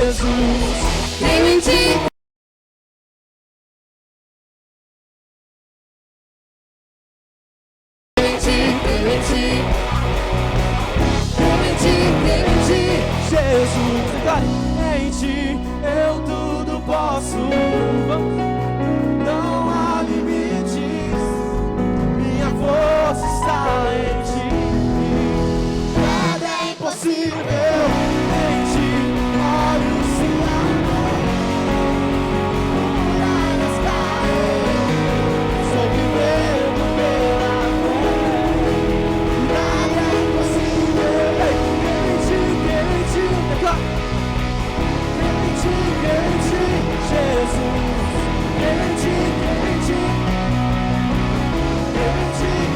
Jesus. Creio em ti. Jesus, em ti eu tudo posso. Não há limites, minha força está em ti. Nada é impossível em ti. Olhos se abrem, muralhas caem. Sou vivendo pela fé. Nada é impossível em ti, declara.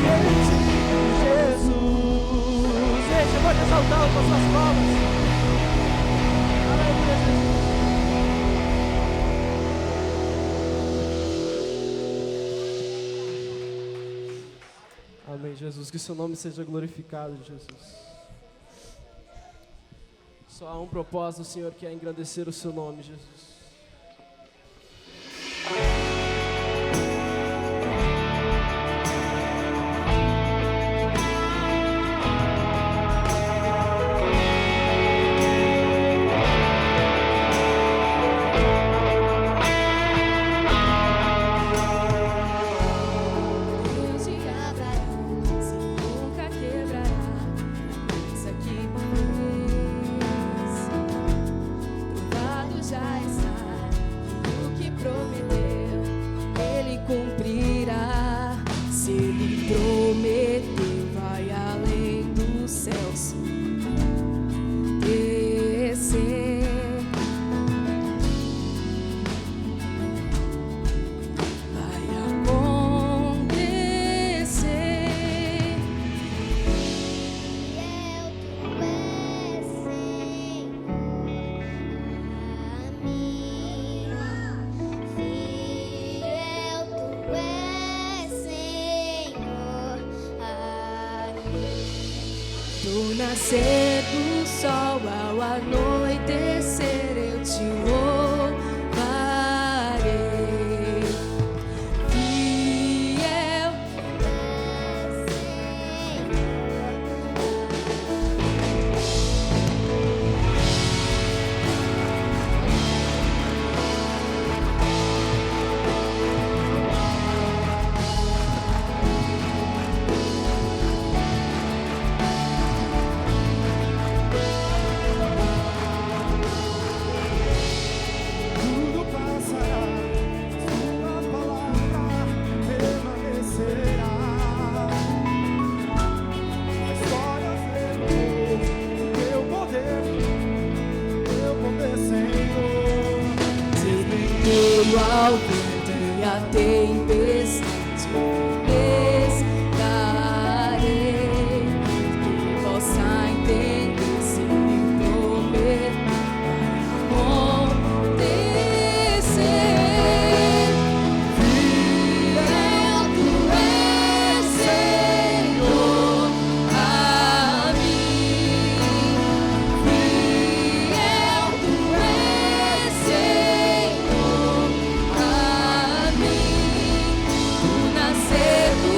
Jesus, Jesus. Ei, você pode exaltá-lo com as suas palmas. Aleluia, Jesus. Amém, Jesus. Que seu nome seja glorificado, Jesus. Só há um propósito, Senhor, que é engrandecer o seu nome, Jesus. Do nascer do sol ao anoitecer eu te louvarei. Fiel ao vento e a tempestade estarei, que possa entender se me prometer acontecer. Fiel tu és, Senhor, a mim. Fiel tu és, Senhor, a mim. Do nascer do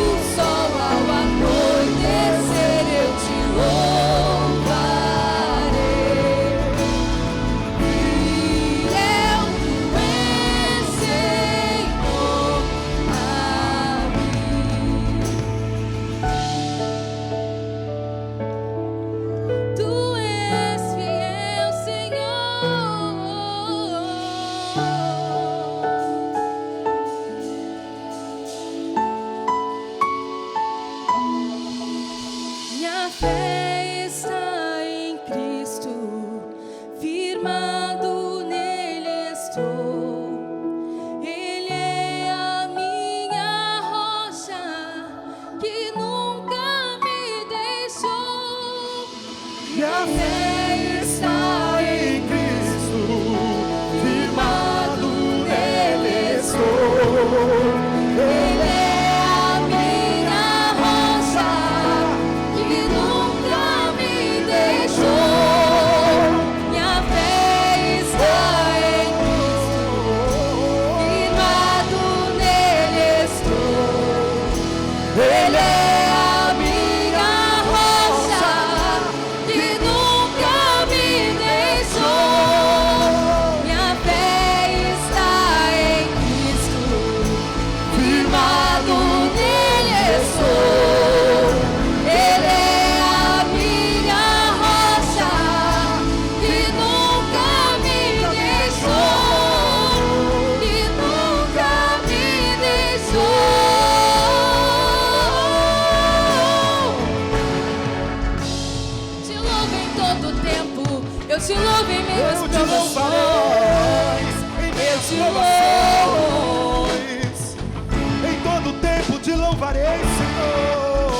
louvarei, Senhor.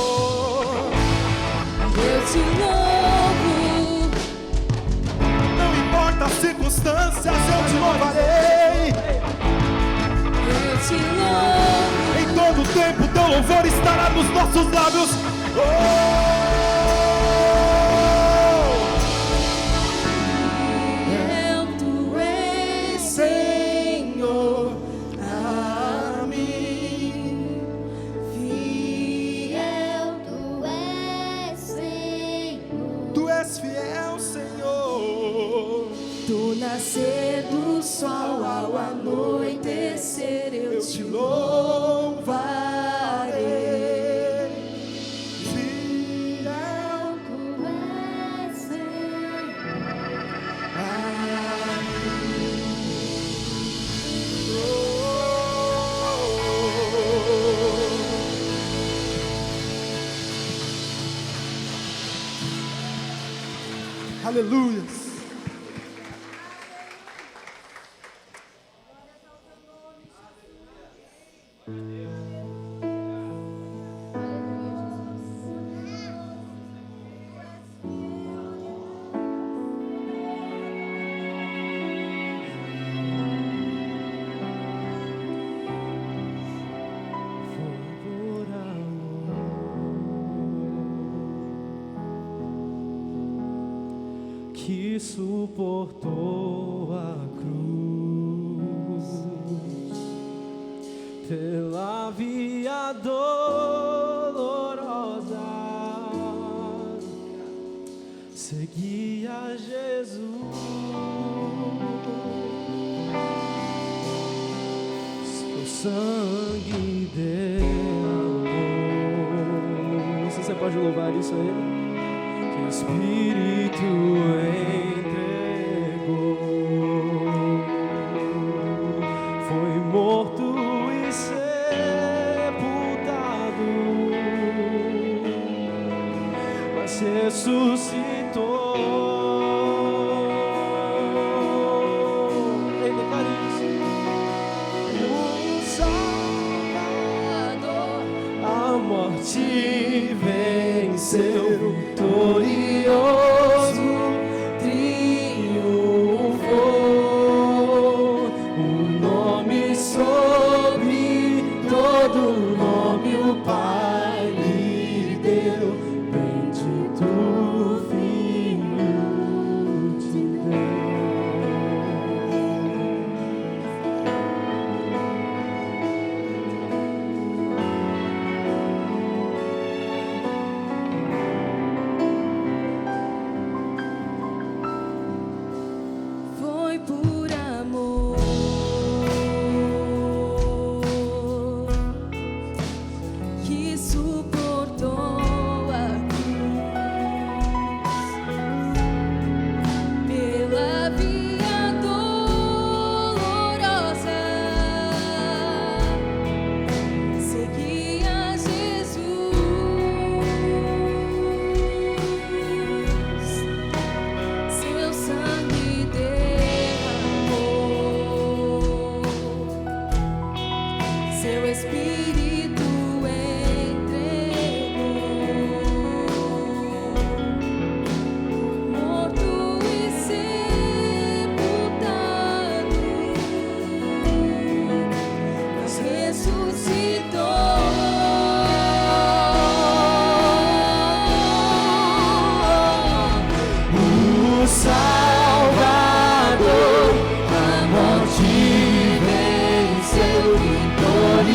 Eu te louvo. Não importa as circunstâncias, eu te louvarei. Eu te louvo. Em todo tempo teu louvor estará nos nossos lábios. Oh! Fiel tu és, Senhor, a mim. Fiel tu és, Senhor. Tu és fiel, Senhor. Do nascer do sol ao anoitecer, eu te louvarei. Fiel Tu és, Senhor. Aleluia. Que suportou a cruz pela via dolorosa, seguia Jesus, seu sangue derramou. Não sei se você pode louvar isso a Ele. Que o Espírito entregou, foi morto e sepultado, mas ressuscitou. Ele declara isso. O Salvador a morte venceu. Vitorioso triunfou, o nome sobre todo nome o Pai lhe deu, bendito Filho de Por amor que suportou a cruz pela via dolorosa, seguia Jesus, seu sangue seu Espírito entregou, morto e sepultado, mas ressuscitou. O Salvador a morte venceu, vitorioso.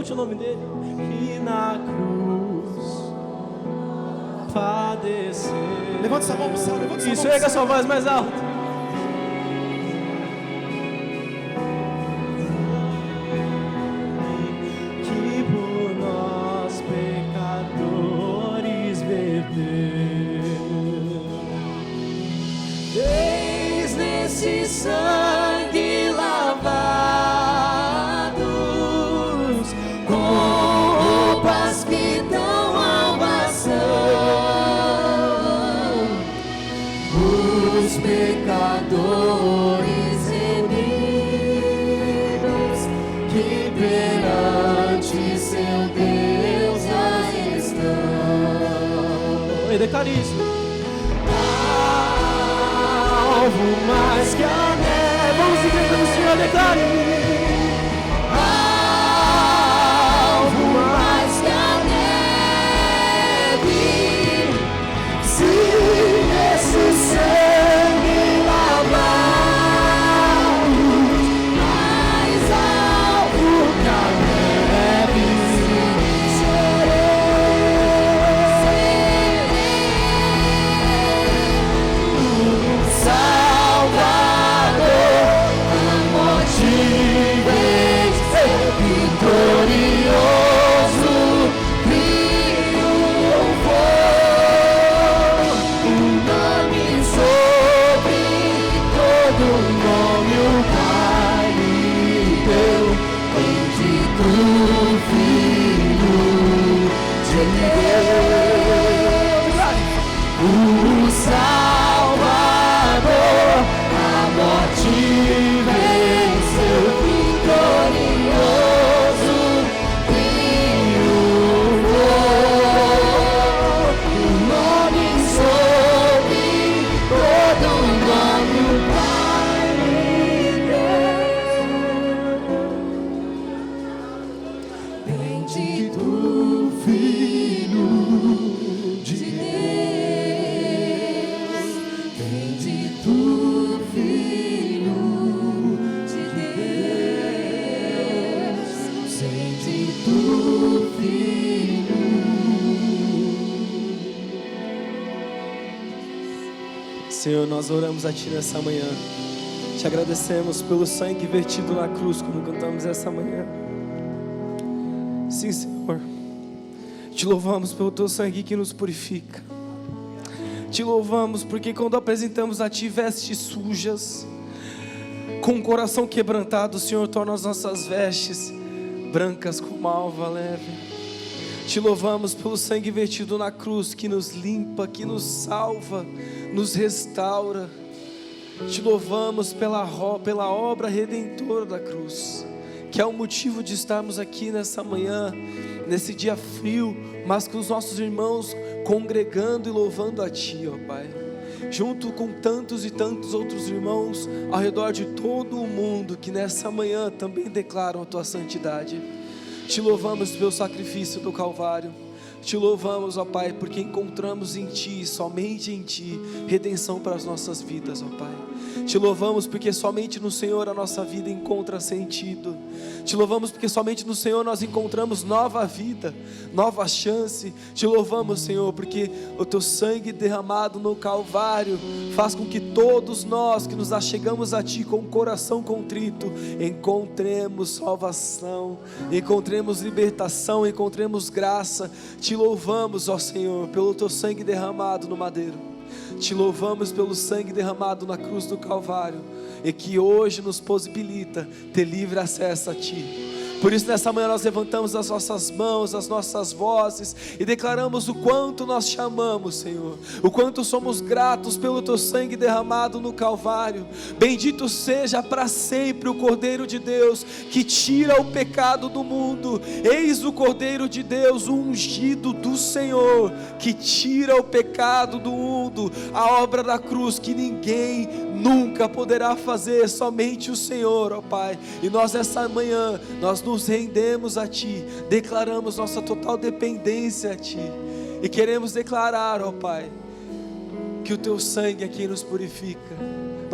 exalte o nome dele. Que na cruz padecer. Levanta essa mão pro céu, levanta essa mão. Isso, erga sua voz mais alto. Que por nós pecadores bebeu. Eis nesse sangue lavados, com roupas que dão salvação, os pecadores remidos que perante seu Deus já estão. E declare isso. Alvo mais que a neve. Vamos igreja do Senhor, declare. Alvo mais que a neve, se esse sangue lavar, mais alvo que a neve Salvador, a morte venceu, vitorioso triunfou. O nome sobre todo nome o Pai lhe deu, bendito Filho de Deus, o Salvador, a morte venceu, vitorioso triunfou. O nome sobre todo nome o Pai lhe deu, bendito Filho de Deus, bendito Filho de Deus, bendito Filho. Senhor, nós oramos a Ti nessa manhã. Te agradecemos pelo sangue vertido na cruz, como cantamos essa manhã. Sim, Senhor. Te louvamos pelo Teu sangue que nos purifica. Te louvamos porque quando apresentamos a Ti vestes sujas, com o coração quebrantado, o Senhor torna as nossas vestes brancas como a alva leve. Te louvamos pelo sangue vertido na cruz que nos limpa, que nos salva, nos restaura. Te louvamos pela obra redentora da cruz, que é o motivo de estarmos aqui nessa manhã, nesse dia frio, mas com os nossos irmãos congregando e louvando a Ti, ó Pai, junto com tantos e tantos outros irmãos ao redor de todo o mundo que nessa manhã também declaram a Tua santidade. Te louvamos pelo sacrifício do Calvário. Te louvamos, ó Pai, porque encontramos em Ti, somente em Ti, redenção para as nossas vidas, ó Pai. Te louvamos porque somente no Senhor a nossa vida encontra sentido. Te louvamos porque somente no Senhor nós encontramos nova vida, nova chance. Te louvamos, Senhor, porque o Teu sangue derramado no Calvário faz com que todos nós que nos achegamos a Ti com o coração contrito encontremos salvação, encontremos libertação, encontremos graça. Te louvamos, ó Senhor, pelo Teu sangue derramado no madeiro. Te louvamos pelo sangue derramado na cruz do Calvário, e que hoje nos possibilita ter livre acesso a Ti. Por isso nessa manhã nós levantamos as nossas mãos, as nossas vozes, e declaramos o quanto nós Te amamos, Senhor, o quanto somos gratos pelo Teu sangue derramado no Calvário. Bendito seja para sempre o Cordeiro de Deus, que tira o pecado do mundo. Eis o Cordeiro de Deus, o ungido do Senhor, que tira o pecado do mundo. A obra da cruz que ninguém nunca poderá fazer, somente o Senhor, ó Pai. E nós nessa manhã, nós nos rendemos a Ti, declaramos nossa total dependência a Ti, e queremos declarar, ó Pai, que o Teu sangue é quem nos purifica.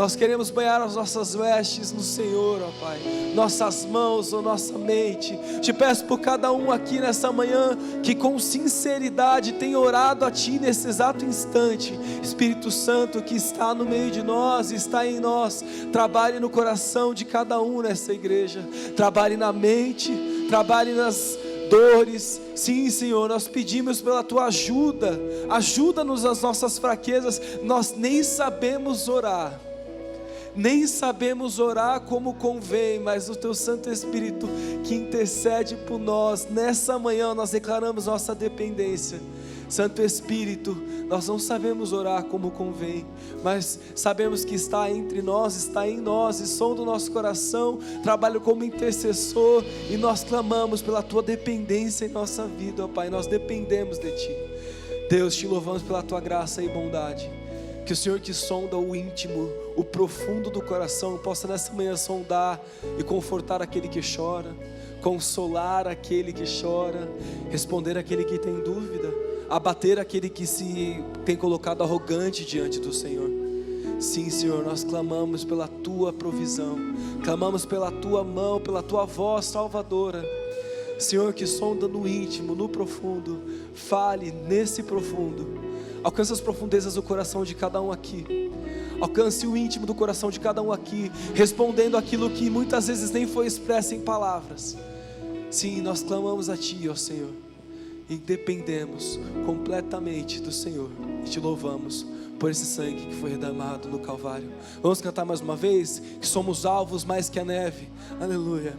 Nós queremos banhar as nossas vestes no Senhor, ó Pai, nossas mãos, ou nossa mente. Te peço por cada um aqui nessa manhã, que com sinceridade tem orado a Ti nesse exato instante. Espírito Santo que está no meio de nós, está em nós, trabalhe no coração de cada um nessa igreja, trabalhe na mente, trabalhe nas dores. Sim, Senhor, nós pedimos pela Tua ajuda, ajuda-nos nas nossas fraquezas. Nós nem sabemos orar como convém, mas o Teu Santo Espírito que intercede por nós. Nessa manhã nós declaramos nossa dependência. Santo Espírito, nós não sabemos orar como convém, mas sabemos que está entre nós, está em nós, e som do nosso coração, trabalha como intercessor, e nós clamamos pela Tua dependência em nossa vida, ó Pai. Nós dependemos de Ti. Deus, te louvamos pela Tua graça e bondade. Que o Senhor que sonda o íntimo, o profundo do coração, possa nessa manhã sondar e confortar aquele que chora, consolar aquele que chora, responder aquele que tem dúvida, abater aquele que se tem colocado arrogante diante do Senhor. Sim, Senhor, nós clamamos pela Tua provisão, clamamos pela Tua mão, pela Tua voz salvadora. Senhor, que sonda no íntimo, no profundo, fale nesse profundo, alcance as profundezas do coração de cada um aqui, alcance o íntimo do coração de cada um aqui, respondendo aquilo que muitas vezes nem foi expresso em palavras. Sim, nós clamamos a Ti, ó Senhor, e dependemos completamente do Senhor, e Te louvamos por esse sangue que foi derramado no Calvário. Vamos cantar mais uma vez, que somos alvos mais que a neve. Aleluia.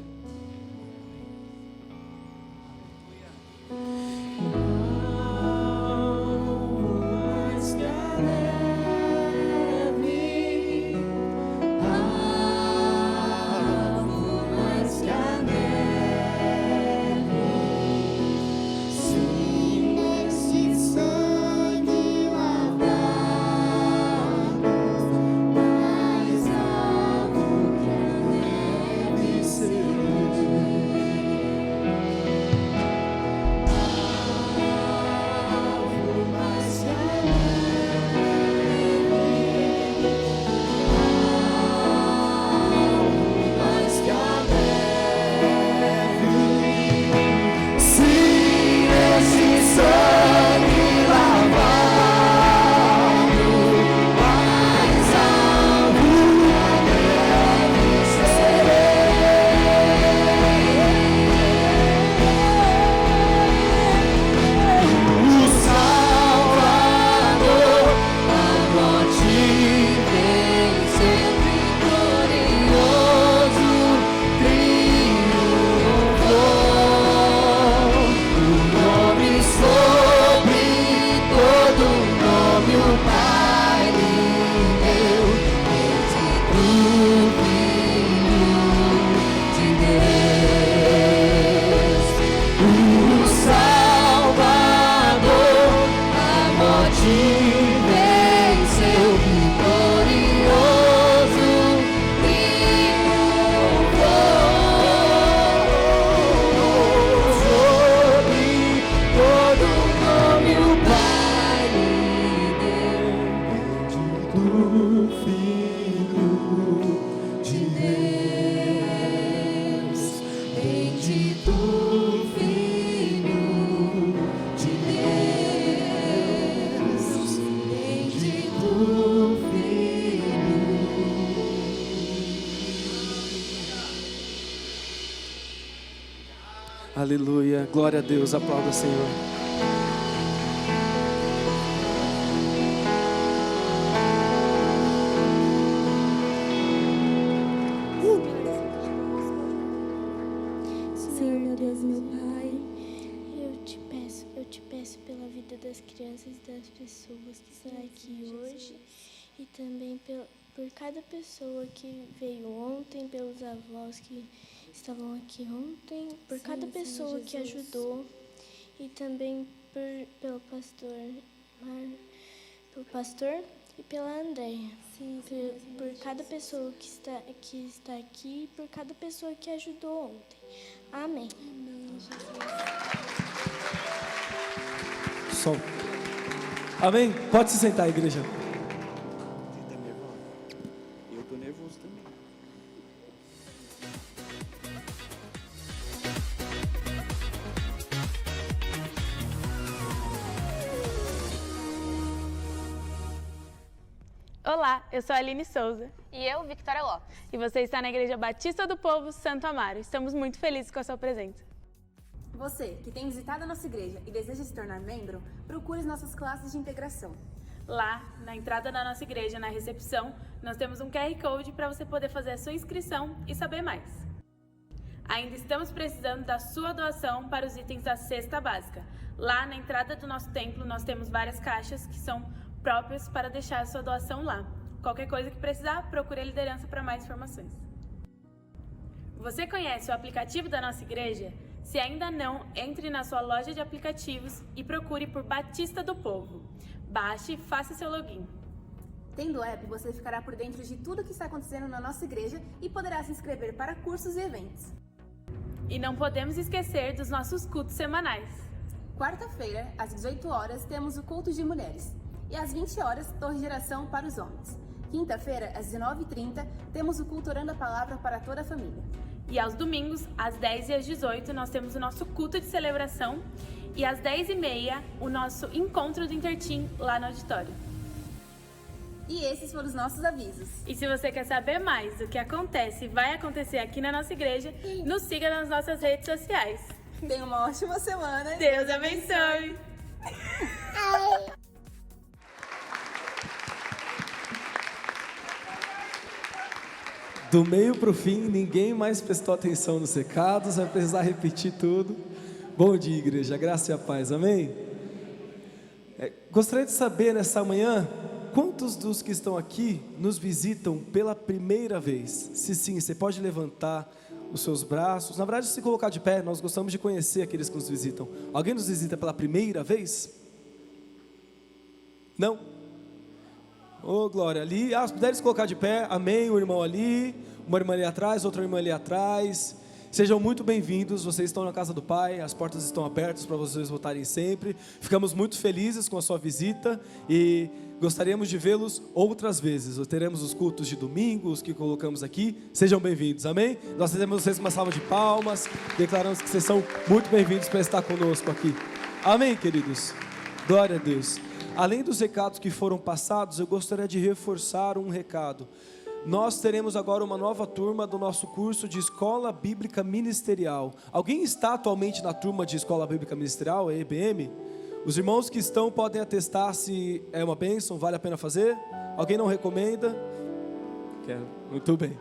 Aleluia, glória a Deus, aplauda o Senhor. Senhor, meu Deus, meu Pai, eu te peço pela vida das crianças e das pessoas que estão aqui hoje, e também por cada pessoa que veio ontem, pelos avós que estavam aqui ontem, por cada pessoa que ajudou, e também pelo pastor e pela Andréia. Por cada pessoa que está aqui, e por cada pessoa que ajudou ontem. Amém. Som. Amém? Pode se sentar, igreja. Eu Olá, eu sou a Aline Souza. E eu, Victoria Lopes. E você está na Igreja Batista do Povo Santo Amaro. Estamos muito felizes com a sua presença. Você que tem visitado a nossa igreja e deseja se tornar membro, procure as nossas classes de integração. Lá, na entrada da nossa igreja, na recepção, nós temos um QR Code para você poder fazer a sua inscrição e saber mais. Ainda estamos precisando da sua doação para os itens da cesta básica. Lá, na entrada do nosso templo, nós temos várias caixas que são próprios para deixar a sua doação lá. Qualquer coisa que precisar, procure a liderança para mais informações. Você conhece o aplicativo da nossa igreja? Se ainda não, entre na sua loja de aplicativos e procure por Batista do Povo. Baixe e faça seu login. Tendo o app, você ficará por dentro de tudo que está acontecendo na nossa igreja e poderá se inscrever para cursos e eventos. E não podemos esquecer dos nossos cultos semanais. Quarta-feira, às 18 horas, temos o culto de mulheres. E às 20 horas, torre de oração para os homens. Quinta-feira, às 19h30, temos o culto orando a palavra para toda a família. E aos domingos, às 10 e às 18, nós temos o nosso culto de celebração. E às 10h30, o nosso encontro do Intertim lá no auditório. E esses foram os nossos avisos. E se você quer saber mais do que acontece e vai acontecer aqui na nossa igreja, nos siga nas nossas redes sociais. Tenha uma ótima semana. Deus abençoe! Do meio para o fim, ninguém mais prestou atenção nos recados, vai precisar repetir tudo. Bom dia, igreja, graça e a paz, amém? Gostaria de saber nessa manhã, quantos dos que estão aqui nos visitam pela primeira vez? Se sim, você pode levantar os seus braços, na verdade se colocar de pé, nós gostamos de conhecer aqueles que nos visitam. Alguém nos visita pela primeira vez? Não? Ô, glória, ali, se puderem se colocar de pé, amém, o irmão ali, uma irmã ali atrás, outra irmã ali atrás, sejam muito bem-vindos, vocês estão na casa do Pai, as portas estão abertas para vocês voltarem sempre, ficamos muito felizes com a sua visita e gostaríamos de vê-los outras vezes, teremos os cultos de domingo, os que colocamos aqui, sejam bem-vindos, amém? Nós fazemos vocês uma salva de palmas, declaramos que vocês são muito bem-vindos para estar conosco aqui, amém, queridos? Glória a Deus. Além dos recados que foram passados, eu gostaria de reforçar um recado. Nós teremos agora uma nova turma do nosso curso de Escola Bíblica Ministerial. Alguém está atualmente na turma de Escola Bíblica Ministerial, a EBM? Os irmãos que estão podem atestar se é uma bênção, vale a pena fazer? Alguém não recomenda? Quero. Muito bem.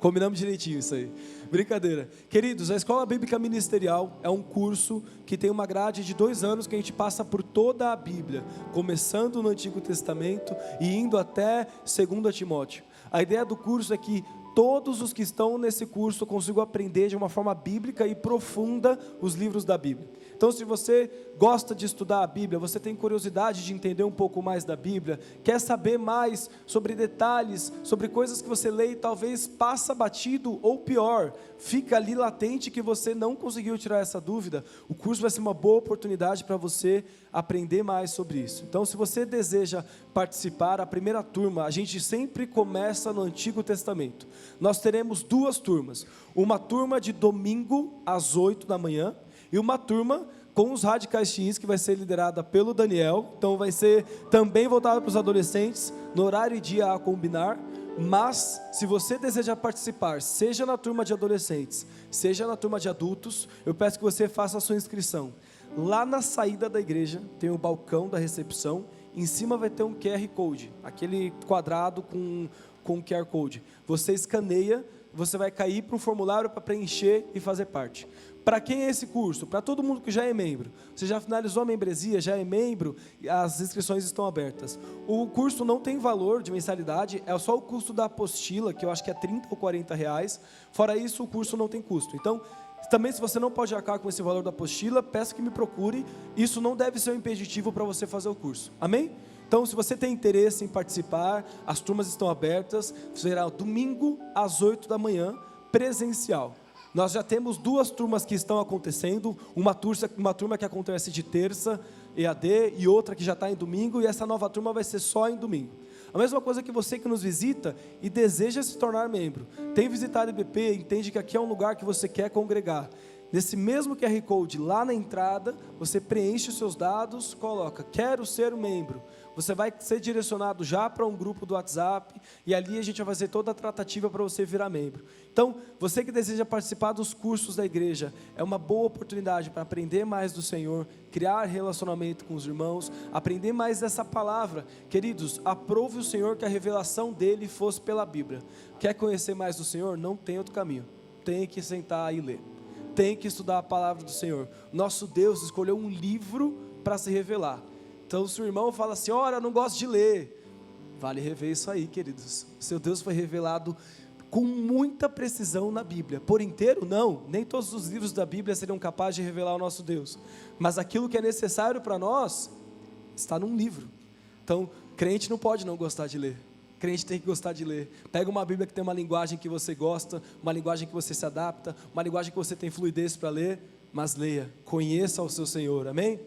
Combinamos direitinho isso aí. Brincadeira. Queridos, a Escola Bíblica Ministerial é um curso que tem uma grade de 2 anos que a gente passa por toda a Bíblia, começando no Antigo Testamento e indo até 2 Timóteo. A ideia do curso é que todos os que estão nesse curso consigam aprender de uma forma bíblica e profunda os livros da Bíblia. Então, se você gosta de estudar a Bíblia, você tem curiosidade de entender um pouco mais da Bíblia, quer saber mais sobre detalhes, sobre coisas que você lê e talvez passa batido ou pior, fica ali latente que você não conseguiu tirar essa dúvida, o curso vai ser uma boa oportunidade para você aprender mais sobre isso. Então, se você deseja participar, a primeira turma, a gente sempre começa no Antigo Testamento. Nós teremos 2 turmas, uma turma de domingo às 8 da manhã, e uma turma com os radicais teens, que vai ser liderada pelo Daniel, então vai ser também voltada para os adolescentes, no horário e dia a combinar, mas se você deseja participar, seja na turma de adolescentes, seja na turma de adultos, eu peço que você faça a sua inscrição. Lá na saída da igreja, tem o balcão da recepção, em cima vai ter um QR Code, aquele quadrado com QR Code, você escaneia, você vai cair para um formulário para preencher e fazer parte. Para quem é esse curso? Para todo mundo que já é membro. Você já finalizou a membresia, já é membro, as inscrições estão abertas. O curso não tem valor de mensalidade, é só o custo da apostila, que eu acho que é 30 ou 40 reais. Fora isso, o curso não tem custo. Então, também se você não pode arcar com esse valor da apostila, peço que me procure. Isso não deve ser um impeditivo para você fazer o curso. Amém? Então, se você tem interesse em participar, as turmas estão abertas. Será domingo às 8 da manhã, presencial. Nós já temos 2 turmas que estão acontecendo, uma turma que acontece de terça, EAD, e outra que já está em domingo, e essa nova turma vai ser só em domingo. A mesma coisa que você que nos visita e deseja se tornar membro. Tem visitado a IBP, entende que aqui é um lugar que você quer congregar. Nesse mesmo QR Code, lá na entrada, você preenche os seus dados, coloca, quero ser membro. Você vai ser direcionado já para um grupo do WhatsApp, e ali a gente vai fazer toda a tratativa para você virar membro. Então, você que deseja participar dos cursos da igreja, é uma boa oportunidade para aprender mais do Senhor, criar relacionamento com os irmãos, aprender mais dessa palavra. Queridos, aprove o Senhor que a revelação dele fosse pela Bíblia. Quer conhecer mais do Senhor? Não tem outro caminho. Tem que sentar e ler. Tem que estudar a palavra do Senhor. Nosso Deus escolheu um livro para se revelar. Então, se o irmão fala assim, ora, eu não gosto de ler, vale rever isso aí, queridos. O seu Deus foi revelado com muita precisão na Bíblia. Por inteiro, não. Nem todos os livros da Bíblia seriam capazes de revelar o nosso Deus. Mas aquilo que é necessário para nós, está num livro. Então, crente não pode não gostar de ler. Crente tem que gostar de ler. Pega uma Bíblia que tem uma linguagem que você gosta, uma linguagem que você se adapta, uma linguagem que você tem fluidez para ler, mas leia, conheça o seu Senhor, amém?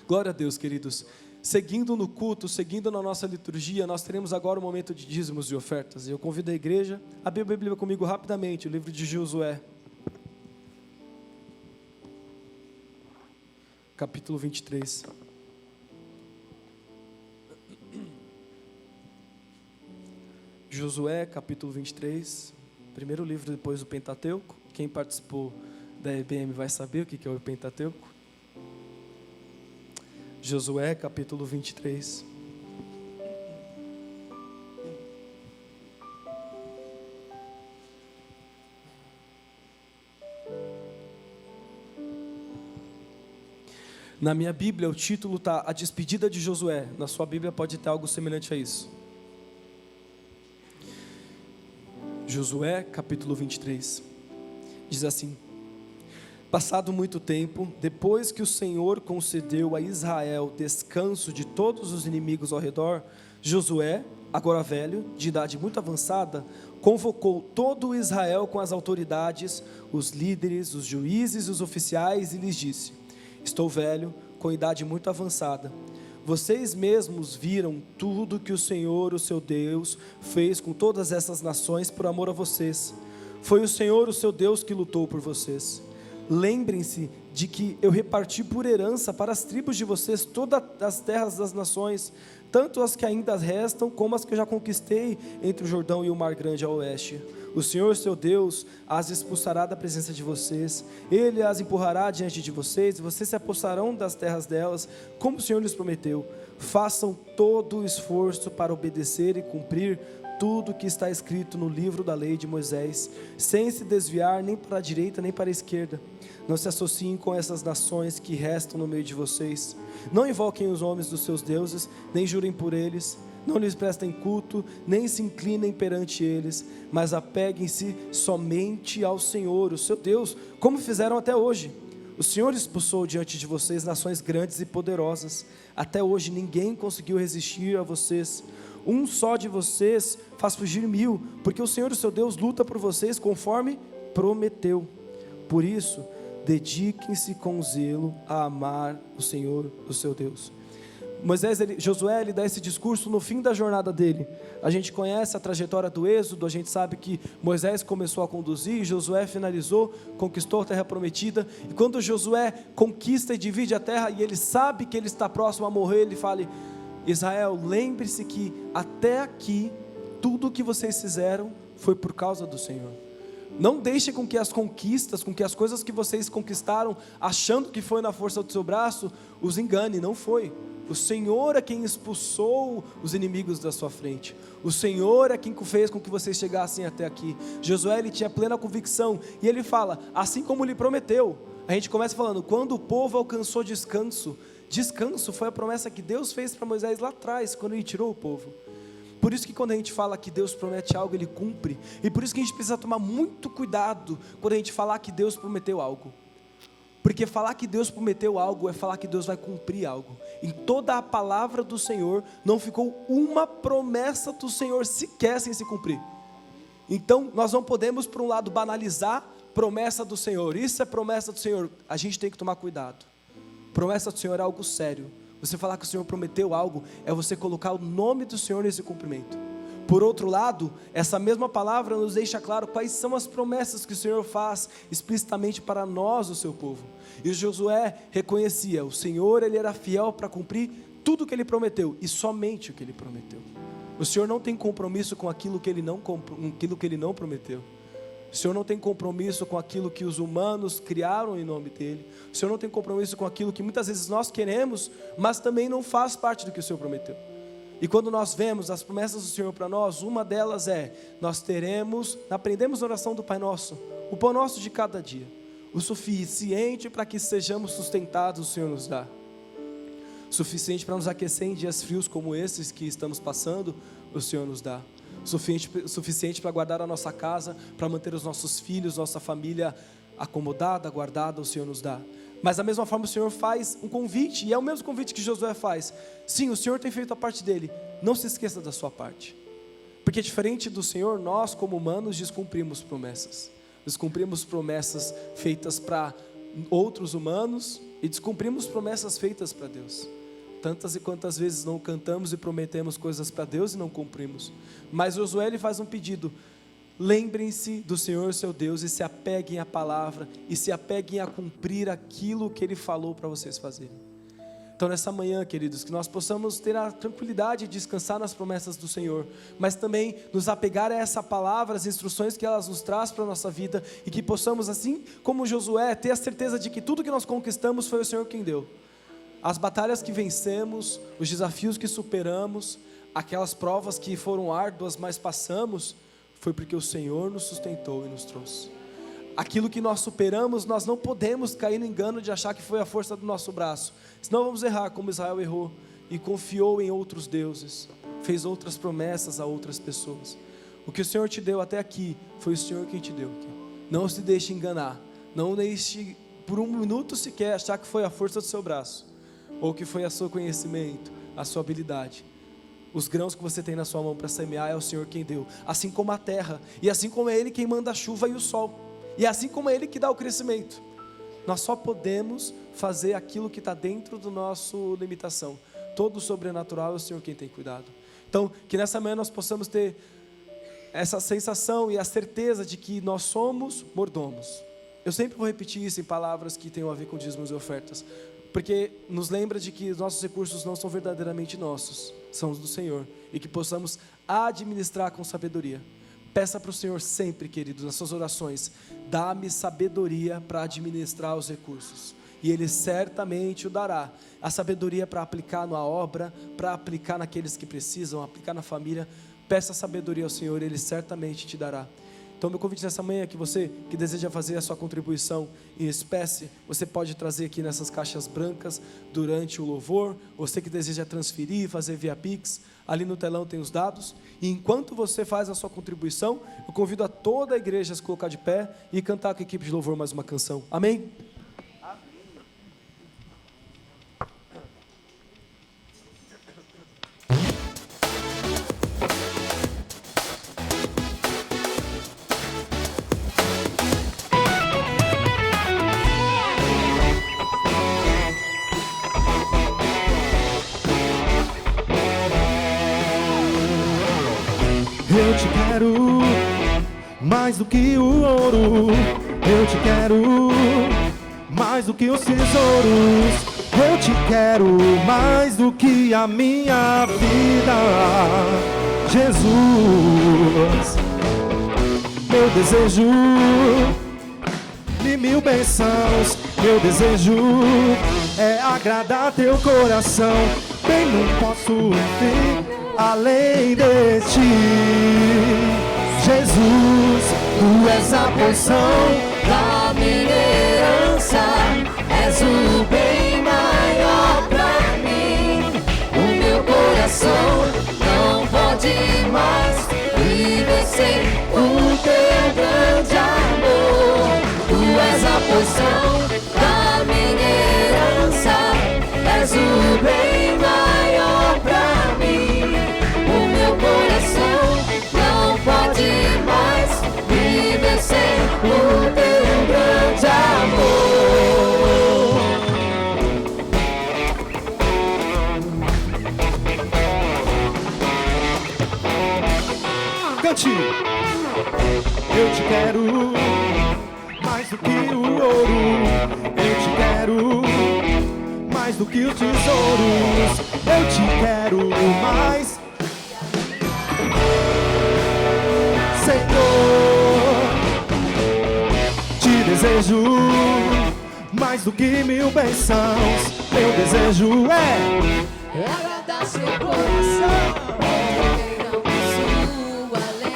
Glória a Deus, queridos. Seguindo no culto, seguindo na nossa liturgia, nós teremos agora um momento de dízimos e ofertas. Eu convido a igreja a abrir a Bíblia comigo rapidamente, o livro de Josué, capítulo 23. Josué, capítulo 23, primeiro livro depois do Pentateuco. Quem participou da EBM vai saber o que é o Pentateuco. Josué, capítulo 23. Na minha Bíblia, o título está A Despedida de Josué. Na sua Bíblia pode ter algo semelhante a isso. Josué, capítulo 23. Diz assim: Passado muito tempo, depois que o Senhor concedeu a Israel descanso de todos os inimigos ao redor, Josué, agora velho, de idade muito avançada, convocou todo o Israel com as autoridades, os líderes, os juízes e os oficiais, e lhes disse: Estou velho, com idade muito avançada. Vocês mesmos viram tudo que o Senhor, o seu Deus, fez com todas essas nações por amor a vocês. Foi o Senhor, o seu Deus, que lutou por vocês. Lembrem-se de que eu reparti por herança para as tribos de vocês todas as terras das nações, tanto as que ainda restam, como as que eu já conquistei entre o Jordão e o Mar Grande a oeste. O Senhor, seu Deus, as expulsará da presença de vocês. Ele as empurrará diante de vocês, e vocês se apossarão das terras delas, como o Senhor lhes prometeu. Façam todo o esforço para obedecer e cumprir tudo que está escrito no livro da lei de Moisés, sem se desviar nem para a direita nem para a esquerda. Não se associem com essas nações que restam no meio de vocês. Não invoquem os nomes dos seus deuses, nem jurem por eles. Não lhes prestem culto, nem se inclinem perante eles, mas apeguem-se somente ao Senhor, o seu Deus, como fizeram até hoje. O Senhor expulsou diante de vocês nações grandes e poderosas. Até hoje ninguém conseguiu resistir a vocês. Um só de vocês faz fugir 1000, porque o Senhor, o seu Deus, luta por vocês conforme prometeu. Por isso, dediquem-se com zelo a amar o Senhor, o seu Deus. Josué, ele dá esse discurso no fim da jornada dele. A gente conhece a trajetória do Êxodo, a gente sabe que Moisés começou a conduzir, Josué finalizou, conquistou a terra prometida, e quando Josué conquista e divide a terra, e ele sabe que ele está próximo a morrer, ele fala: Israel, lembre-se que até aqui, tudo o que vocês fizeram foi por causa do Senhor. Não deixe com que as conquistas, com que as coisas que vocês conquistaram, achando que foi na força do seu braço, os engane, não foi. O Senhor é quem expulsou os inimigos da sua frente. O Senhor é quem fez com que vocês chegassem até aqui. Josué, ele tinha plena convicção, e ele fala, assim como lhe prometeu. A gente começa falando, quando o povo alcançou descanso. Descanso foi a promessa que Deus fez para Moisés lá atrás, quando ele tirou o povo. Por isso que quando a gente fala que Deus promete algo, Ele cumpre. E por isso que a gente precisa tomar muito cuidado quando a gente falar que Deus prometeu algo. Porque falar que Deus prometeu algo é falar que Deus vai cumprir algo. Em toda a palavra do Senhor, não ficou uma promessa do Senhor sequer sem se cumprir. Então, nós não podemos, por um lado, banalizar promessa do Senhor. Isso é promessa do Senhor. A gente tem que tomar cuidado. Promessa do Senhor é algo sério. Você falar que o Senhor prometeu algo é você colocar o nome do Senhor nesse cumprimento. Por outro lado, essa mesma palavra nos deixa claro quais são as promessas que o Senhor faz explicitamente para nós, o seu povo. E Josué reconhecia, o Senhor, ele era fiel para cumprir tudo o que ele prometeu, e somente o que ele prometeu. O Senhor não tem compromisso com aquilo que ele não prometeu. O Senhor não tem compromisso com aquilo que os humanos criaram em nome dele. O Senhor não tem compromisso com aquilo que muitas vezes nós queremos, mas também não faz parte do que o Senhor prometeu. E quando nós vemos as promessas do Senhor para nós, uma delas é, aprendemos na oração do Pai Nosso, o pão nosso de cada dia, o suficiente para que sejamos sustentados, o Senhor nos dá. Suficiente para nos aquecer em dias frios como esses que estamos passando, o Senhor nos dá. Suficiente para guardar a nossa casa, para manter os nossos filhos, nossa família acomodada, guardada, o Senhor nos dá. Mas da mesma forma o Senhor faz um convite, e é o mesmo convite que Josué faz. Sim, o Senhor tem feito a parte dele, não se esqueça da sua parte. Porque diferente do Senhor, nós como humanos descumprimos promessas. Descumprimos promessas feitas para outros humanos e descumprimos promessas feitas para Deus. Tantas e quantas vezes não cantamos e prometemos coisas para Deus e não cumprimos. Mas Josué ele faz um pedido: lembrem-se do Senhor seu Deus e se apeguem à palavra e se apeguem a cumprir aquilo que Ele falou para vocês fazerem. Então nessa manhã, queridos, que nós possamos ter a tranquilidade de descansar nas promessas do Senhor, mas também nos apegar a essa palavra, as instruções que elas nos traz para a nossa vida, e que possamos, assim como Josué, ter a certeza de que tudo que nós conquistamos foi o Senhor quem deu. As batalhas que vencemos, os desafios que superamos, aquelas provas que foram árduas, mas passamos, foi porque o Senhor nos sustentou e nos trouxe. Aquilo que nós superamos, nós não podemos cair no engano de achar que foi a força do nosso braço, senão vamos errar como Israel errou, e confiou em outros deuses, fez outras promessas a outras pessoas. O que o Senhor te deu até aqui, foi o Senhor quem te deu. Não se deixe enganar, não deixe por um minuto sequer achar que foi a força do seu braço, ou que foi o seu conhecimento, a sua habilidade. Os grãos que você tem na sua mão para semear é o Senhor quem deu, assim como a terra, e assim como é Ele quem manda a chuva e o sol, e assim como é Ele que dá o crescimento. Nós só podemos fazer aquilo que está dentro do nosso limitação. Todo o sobrenatural é o Senhor quem tem cuidado. Então, que nessa manhã nós possamos ter essa sensação e a certeza de que nós somos mordomos. Eu sempre vou repetir isso em palavras que tenham a ver com dízimos e ofertas, porque nos lembra de que os nossos recursos não são verdadeiramente nossos, são os do Senhor, e que possamos administrar com sabedoria. Peça para o Senhor sempre, queridos, nas suas orações: dá-me sabedoria para administrar os recursos, e Ele certamente o dará. A sabedoria para aplicar na obra, para aplicar naqueles que precisam, aplicar na família. Peça sabedoria ao Senhor, Ele certamente te dará. Então meu convite nessa manhã é que você que deseja fazer a sua contribuição em espécie, você pode trazer aqui nessas caixas brancas durante o louvor. Você que deseja transferir, fazer via Pix, ali no telão tem os dados. E enquanto você faz a sua contribuição, eu convido a toda a igreja a se colocar de pé e cantar com a equipe de louvor mais uma canção. Amém? Eu te quero mais do que o ouro, eu te quero mais do que os tesouros, eu te quero mais do que a minha vida, Jesus. Meu desejo de mil bênçãos, meu desejo é agradar teu coração. Bem, não posso ir além de ti, Jesus. Tu és a porção da minha herança, és o bem maior pra mim. O meu coração não pode mais viver sem o teu grande amor. Tu és a porção da minha herança, és o bem maior pra mim. O meu coração não pode mais viver sem o teu grande amor. Cante! Eu te quero mais do que o ouro. Eu te quero mais do que os tesouros. Eu te quero mais, Senhor. Te desejo mais do que 1000 bênçãos. Meu desejo é agradar seu coração, não sua lei.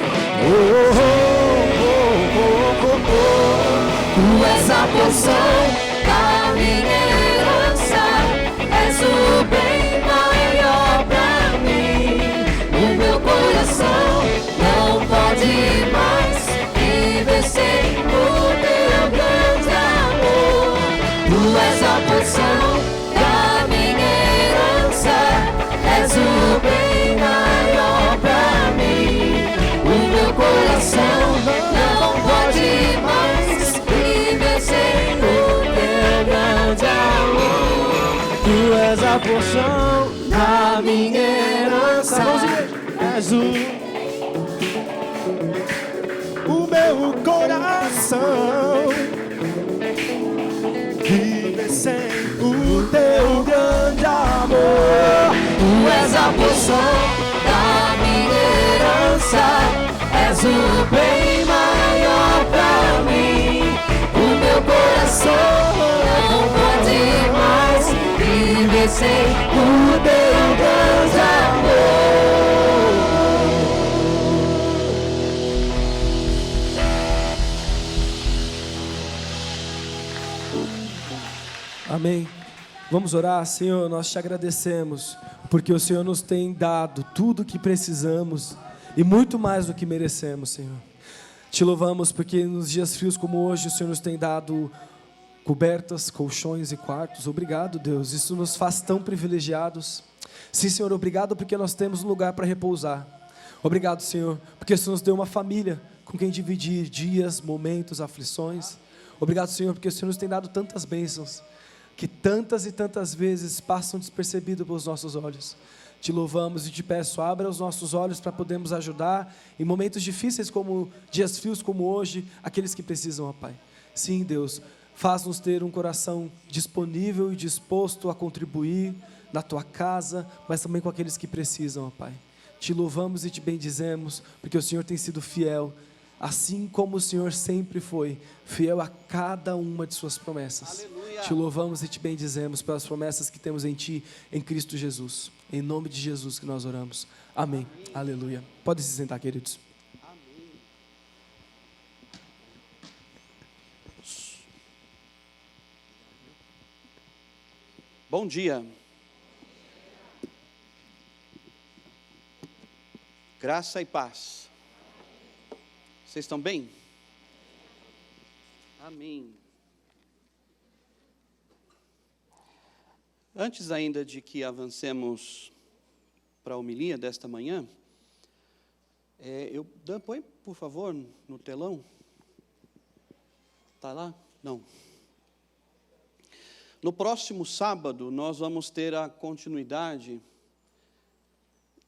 Tu és a porção da minha herança, és o bem maior pra mim. O meu coração não pode mais viver sem o teu grande amor. Tu és a porção da minha herança, és o bem maior pra mim. O meu coração não pode mais viver sem o teu grande amor. Tu és a porção da minha herança. És o meu coração vive sem o teu grande amor. Tu és a porção da minha herança, és o bem maior pra mim. O meu coração não pode mais viver sem o teu grande amor. Amém. Vamos orar. Senhor, nós te agradecemos, porque o Senhor nos tem dado tudo o que precisamos e muito mais do que merecemos, Senhor. Te louvamos porque nos dias frios como hoje, o Senhor nos tem dado cobertas, colchões e quartos. Obrigado, Deus. Isso nos faz tão privilegiados. Sim, Senhor, obrigado porque nós temos um lugar para repousar. Obrigado, Senhor, porque o Senhor nos deu uma família com quem dividir dias, momentos, aflições. Obrigado, Senhor, porque o Senhor nos tem dado tantas bênçãos que tantas e tantas vezes passam despercebido pelos nossos olhos. Te louvamos e te peço, abra os nossos olhos para podermos ajudar em momentos difíceis como dias frios como hoje, aqueles que precisam, ó Pai. Sim, Deus, faz-nos ter um coração disponível e disposto a contribuir na Tua casa, mas também com aqueles que precisam, ó Pai. Te louvamos e te bendizemos, porque o Senhor tem sido fiel, assim como o Senhor sempre foi, fiel a cada uma de suas promessas. Aleluia. Te louvamos e te bendizemos pelas promessas que temos em Ti, em Cristo Jesus. Em nome de Jesus que nós oramos. Amém. Amém. Aleluia. Pode se sentar, queridos. Amém. Bom dia. Graça e paz. Vocês estão bem? Amém. Antes ainda de que avancemos para a homilia desta manhã, põe, por favor, no telão. Está lá? Não. No próximo sábado, nós vamos ter a continuidade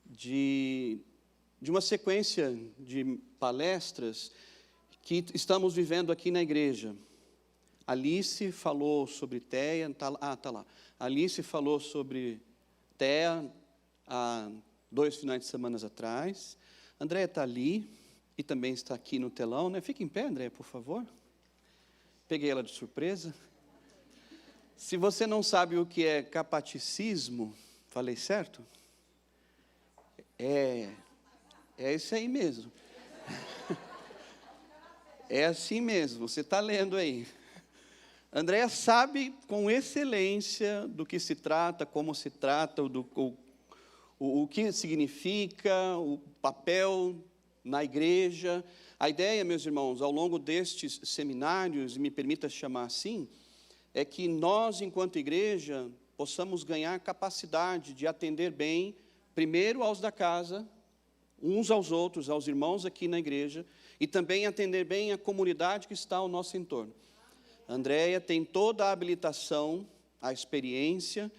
de uma sequência de palestras que estamos vivendo aqui na igreja. Alice falou sobre Teia, está lá. Alice falou sobre Teia há 2 finais de semana atrás. Andréia está ali e também está aqui no telão, né? Fica em pé, Andréia, por favor. Peguei ela de surpresa. Se você não sabe o que é capaticismo, falei certo? É isso aí mesmo. É assim mesmo, você está lendo aí. Andréia sabe com excelência do que se trata, como se trata, o que significa, o papel na igreja. A ideia, meus irmãos, ao longo destes seminários, me permita chamar assim, é que nós, enquanto igreja, possamos ganhar capacidade de atender bem, primeiro aos da casa, uns aos outros, aos irmãos aqui na igreja, e também atender bem a comunidade que está ao nosso entorno. Andréia tem toda a habilitação, a experiência,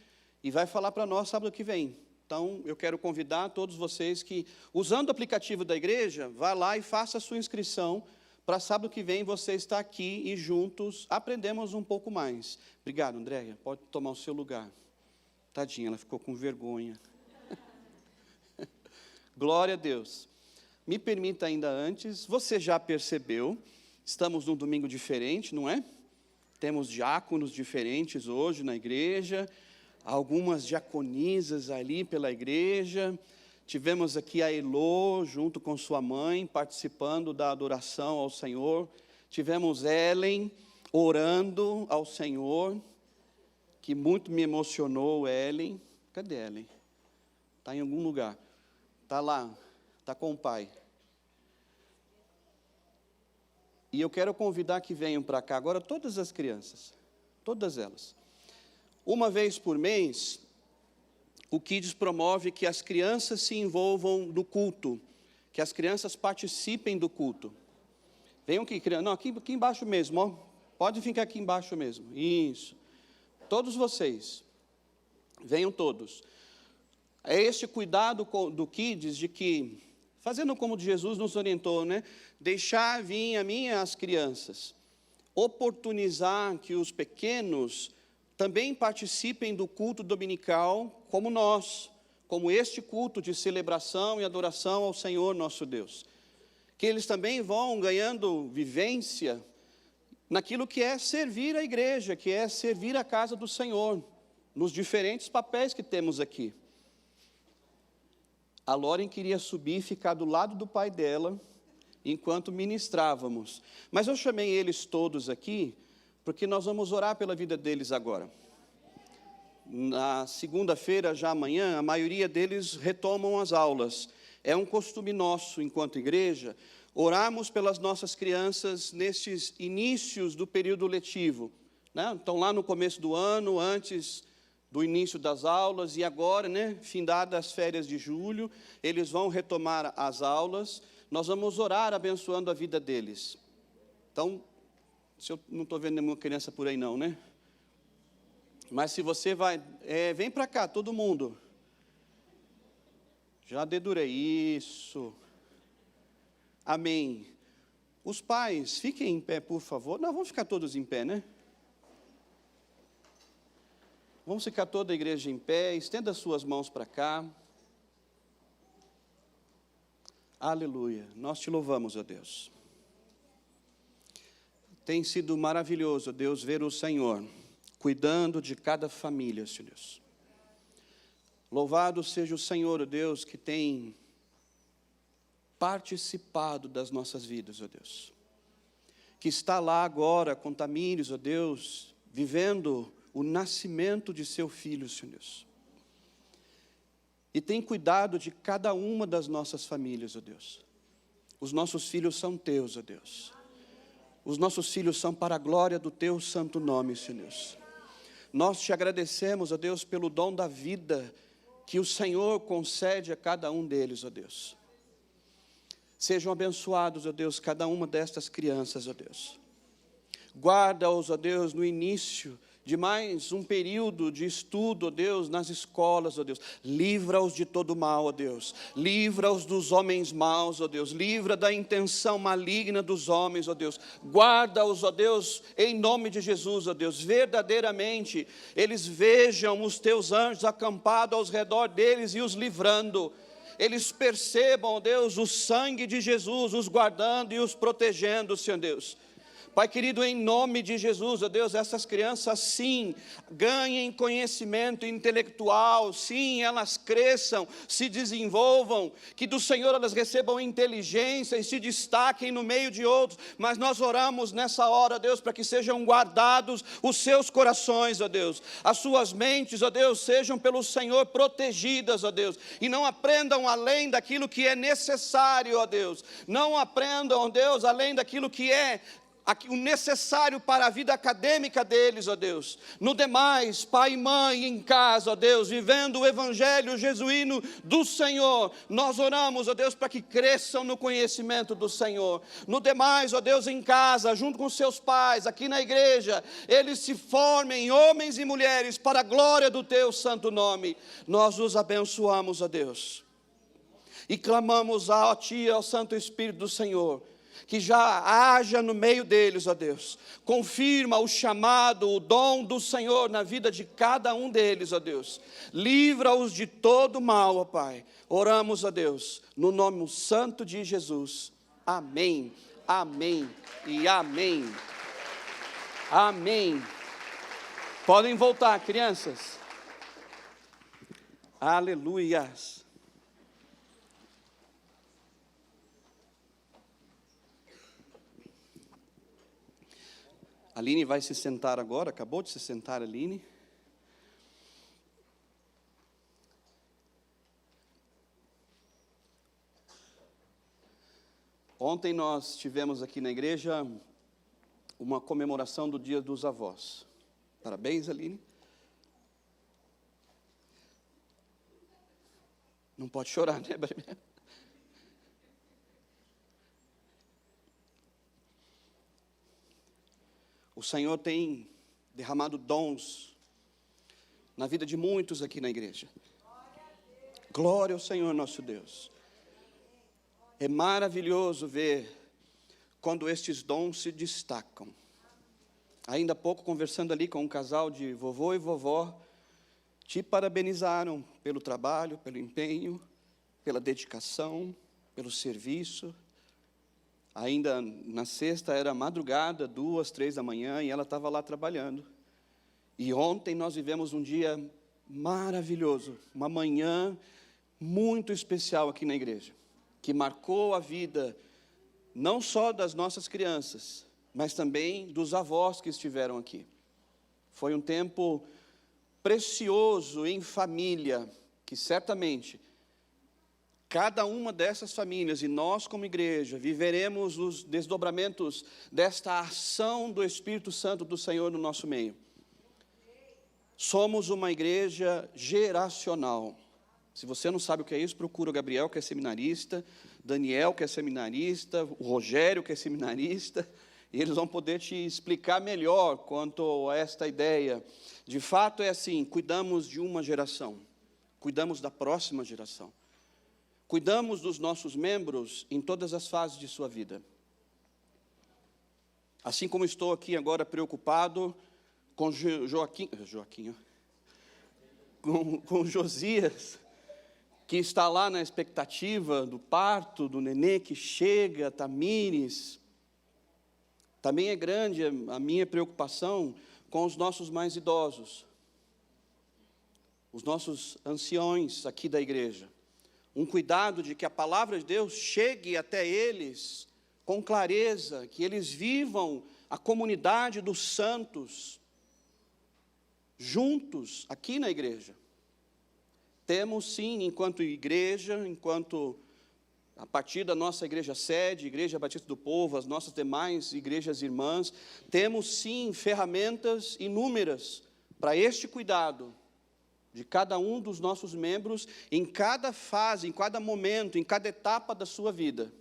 e vai falar para nós sábado que vem, Então, eu quero convidar todos vocês que, usando o aplicativo da igreja, vá lá e faça a sua inscrição, para sábado que vem você estar aqui e juntos aprendemos um pouco mais. Obrigado, Andréia. Pode tomar o seu lugar. Tadinha, ela ficou com vergonha. Glória a Deus. Me permita ainda antes, você já percebeu, estamos num domingo diferente, não é? Temos diáconos diferentes hoje na igreja, algumas diaconisas ali pela igreja. Tivemos aqui a Elô, junto com sua mãe, participando da adoração ao Senhor. Tivemos Ellen orando ao Senhor, que muito me emocionou, Ellen. Cadê Ellen? Está em algum lugar. Está lá, está com o pai. E eu quero convidar que venham para cá agora todas as crianças, todas elas. Uma vez por mês, o Kids promove que as crianças se envolvam no culto, que as crianças participem do culto. Venham aqui, criança. Não, aqui embaixo mesmo, ó. Pode ficar aqui embaixo mesmo. Isso. Todos vocês. Venham todos. É este cuidado do Kids de que, fazendo como Jesus nos orientou, né? Deixar vir a mim as crianças. Oportunizar que os pequenos também participem do culto dominical, como nós, como este culto de celebração e adoração ao Senhor nosso Deus. Que eles também vão ganhando vivência naquilo que é servir a igreja, que é servir a casa do Senhor, nos diferentes papéis que temos aqui. A Lauren queria subir e ficar do lado do pai dela, enquanto ministrávamos. Mas eu chamei eles todos aqui, porque nós vamos orar pela vida deles agora. Na segunda-feira, já amanhã, a maioria deles retomam as aulas. É um costume nosso, enquanto igreja, orarmos pelas nossas crianças nestes inícios do período letivo. Né? Então, lá no começo do ano, antes do início das aulas, e agora, né, findadas as férias de julho, eles vão retomar as aulas. Nós vamos orar abençoando a vida deles. Então, se eu não estou vendo nenhuma criança por aí não, né? Mas se você vai, vem para cá, todo mundo. Já dedurei, isso. Amém. Os pais, fiquem em pé, por favor. Não, vamos ficar todos em pé, né? Vamos ficar toda a igreja em pé, estenda suas mãos para cá. Aleluia, nós te louvamos, ó Deus. Tem sido maravilhoso, Deus, ver o Senhor cuidando de cada família, Senhor Deus. Louvado seja o Senhor, ó Deus, que tem participado das nossas vidas, ó Deus. Que está lá agora com Tamires, ó Deus, vivendo o nascimento de seu filho, Senhor Deus. E tem cuidado de cada uma das nossas famílias, ó Deus. Os nossos filhos são teus, ó Deus. Os nossos filhos são para a glória do teu santo nome, Senhor Deus. Nós te agradecemos, ó Deus, pelo dom da vida que o Senhor concede a cada um deles, ó Deus. Sejam abençoados, ó Deus, cada uma destas crianças, ó Deus. Guarda-os, ó Deus, no início de mais um período de estudo, ó Deus, nas escolas, ó Deus. Livra-os de todo mal, ó Deus. Livra-os dos homens maus, ó Deus. Livra da intenção maligna dos homens, ó Deus. Guarda-os, ó Deus, em nome de Jesus, ó Deus. Verdadeiramente, eles vejam os teus anjos acampados ao redor deles e os livrando. Eles percebam, ó Deus, o sangue de Jesus, os guardando e os protegendo, Senhor Deus. Pai querido, em nome de Jesus, ó Deus, essas crianças sim, ganhem conhecimento intelectual, sim, elas cresçam, se desenvolvam, que do Senhor elas recebam inteligência e se destaquem no meio de outros, mas nós oramos nessa hora, ó Deus, para que sejam guardados os seus corações, ó Deus, as suas mentes, ó Deus, sejam pelo Senhor protegidas, ó Deus, e não aprendam além daquilo que é necessário, ó Deus, não aprendam, ó Deus, além daquilo que é o necessário para a vida acadêmica deles, ó Deus. No demais, pai e mãe em casa, ó Deus, vivendo o evangelho jesuíno do Senhor, nós oramos, ó Deus, para que cresçam no conhecimento do Senhor. No demais, ó Deus, em casa, junto com seus pais, aqui na igreja, eles se formem homens e mulheres para a glória do teu santo nome. Nós os abençoamos, ó Deus, e clamamos a Ti, ao Santo Espírito do Senhor, que já haja no meio deles, ó Deus. Confirma o chamado, o dom do Senhor na vida de cada um deles, ó Deus. Livra-os de todo mal, ó Pai. Oramos, ó Deus, no nome santo de Jesus. Amém, amém e amém. Amém. Podem voltar, crianças. Aleluias. A Aline vai se sentar agora, acabou de se sentar, Aline. Ontem nós tivemos aqui na igreja uma comemoração do Dia dos Avós. Parabéns, Aline. Não pode chorar, né? O Senhor tem derramado dons na vida de muitos aqui na igreja. Glória ao Senhor nosso Deus. É maravilhoso ver quando estes dons se destacam. Ainda há pouco, conversando ali com um casal de vovô e vovó, te parabenizaram pelo trabalho, pelo empenho, pela dedicação, pelo serviço. Ainda na sexta era madrugada, 2, 3 da manhã, e ela estava lá trabalhando. E ontem nós vivemos um dia maravilhoso, uma manhã muito especial aqui na igreja, que marcou a vida não só das nossas crianças, mas também dos avós que estiveram aqui. Foi um tempo precioso em família, que certamente cada uma dessas famílias, e nós como igreja, viveremos os desdobramentos desta ação do Espírito Santo do Senhor no nosso meio. Somos uma igreja geracional. Se você não sabe o que é isso, procura o Gabriel, que é seminarista, Daniel, que é seminarista, o Rogério, que é seminarista, e eles vão poder te explicar melhor quanto a esta ideia. De fato é assim, cuidamos de uma geração, cuidamos da próxima geração. Cuidamos dos nossos membros em todas as fases de sua vida. Assim como estou aqui agora preocupado com com Josias, que está lá na expectativa do parto, do nenê que chega, Tamires. Também é grande a minha preocupação com os nossos mais idosos, os nossos anciões aqui da igreja. Um cuidado de que a palavra de Deus chegue até eles com clareza, que eles vivam a comunidade dos santos juntos aqui na igreja. Temos sim, enquanto igreja, a partir da nossa igreja sede, Igreja Batista do Povo, as nossas demais igrejas irmãs, temos sim ferramentas inúmeras para este cuidado de cada um dos nossos membros, em cada fase, em cada momento, em cada etapa da sua vida.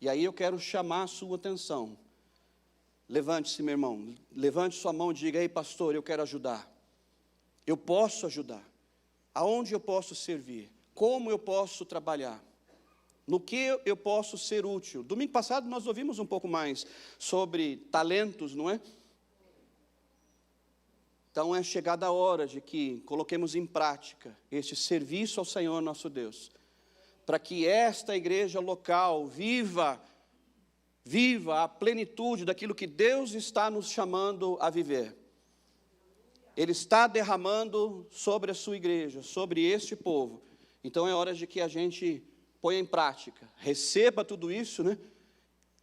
E aí eu quero chamar a sua atenção. Levante-se, meu irmão, levante sua mão e diga: ei, pastor, eu quero ajudar. Eu posso ajudar. Aonde eu posso servir? Como eu posso trabalhar? No que eu posso ser útil? Domingo passado nós ouvimos um pouco mais sobre talentos, não é? Então é chegada a hora de que coloquemos em prática este serviço ao Senhor nosso Deus, para que esta igreja local viva a plenitude daquilo que Deus está nos chamando a viver. Ele está derramando sobre a sua igreja, sobre este povo. Então é hora de que a gente ponha em prática, receba tudo isso, né?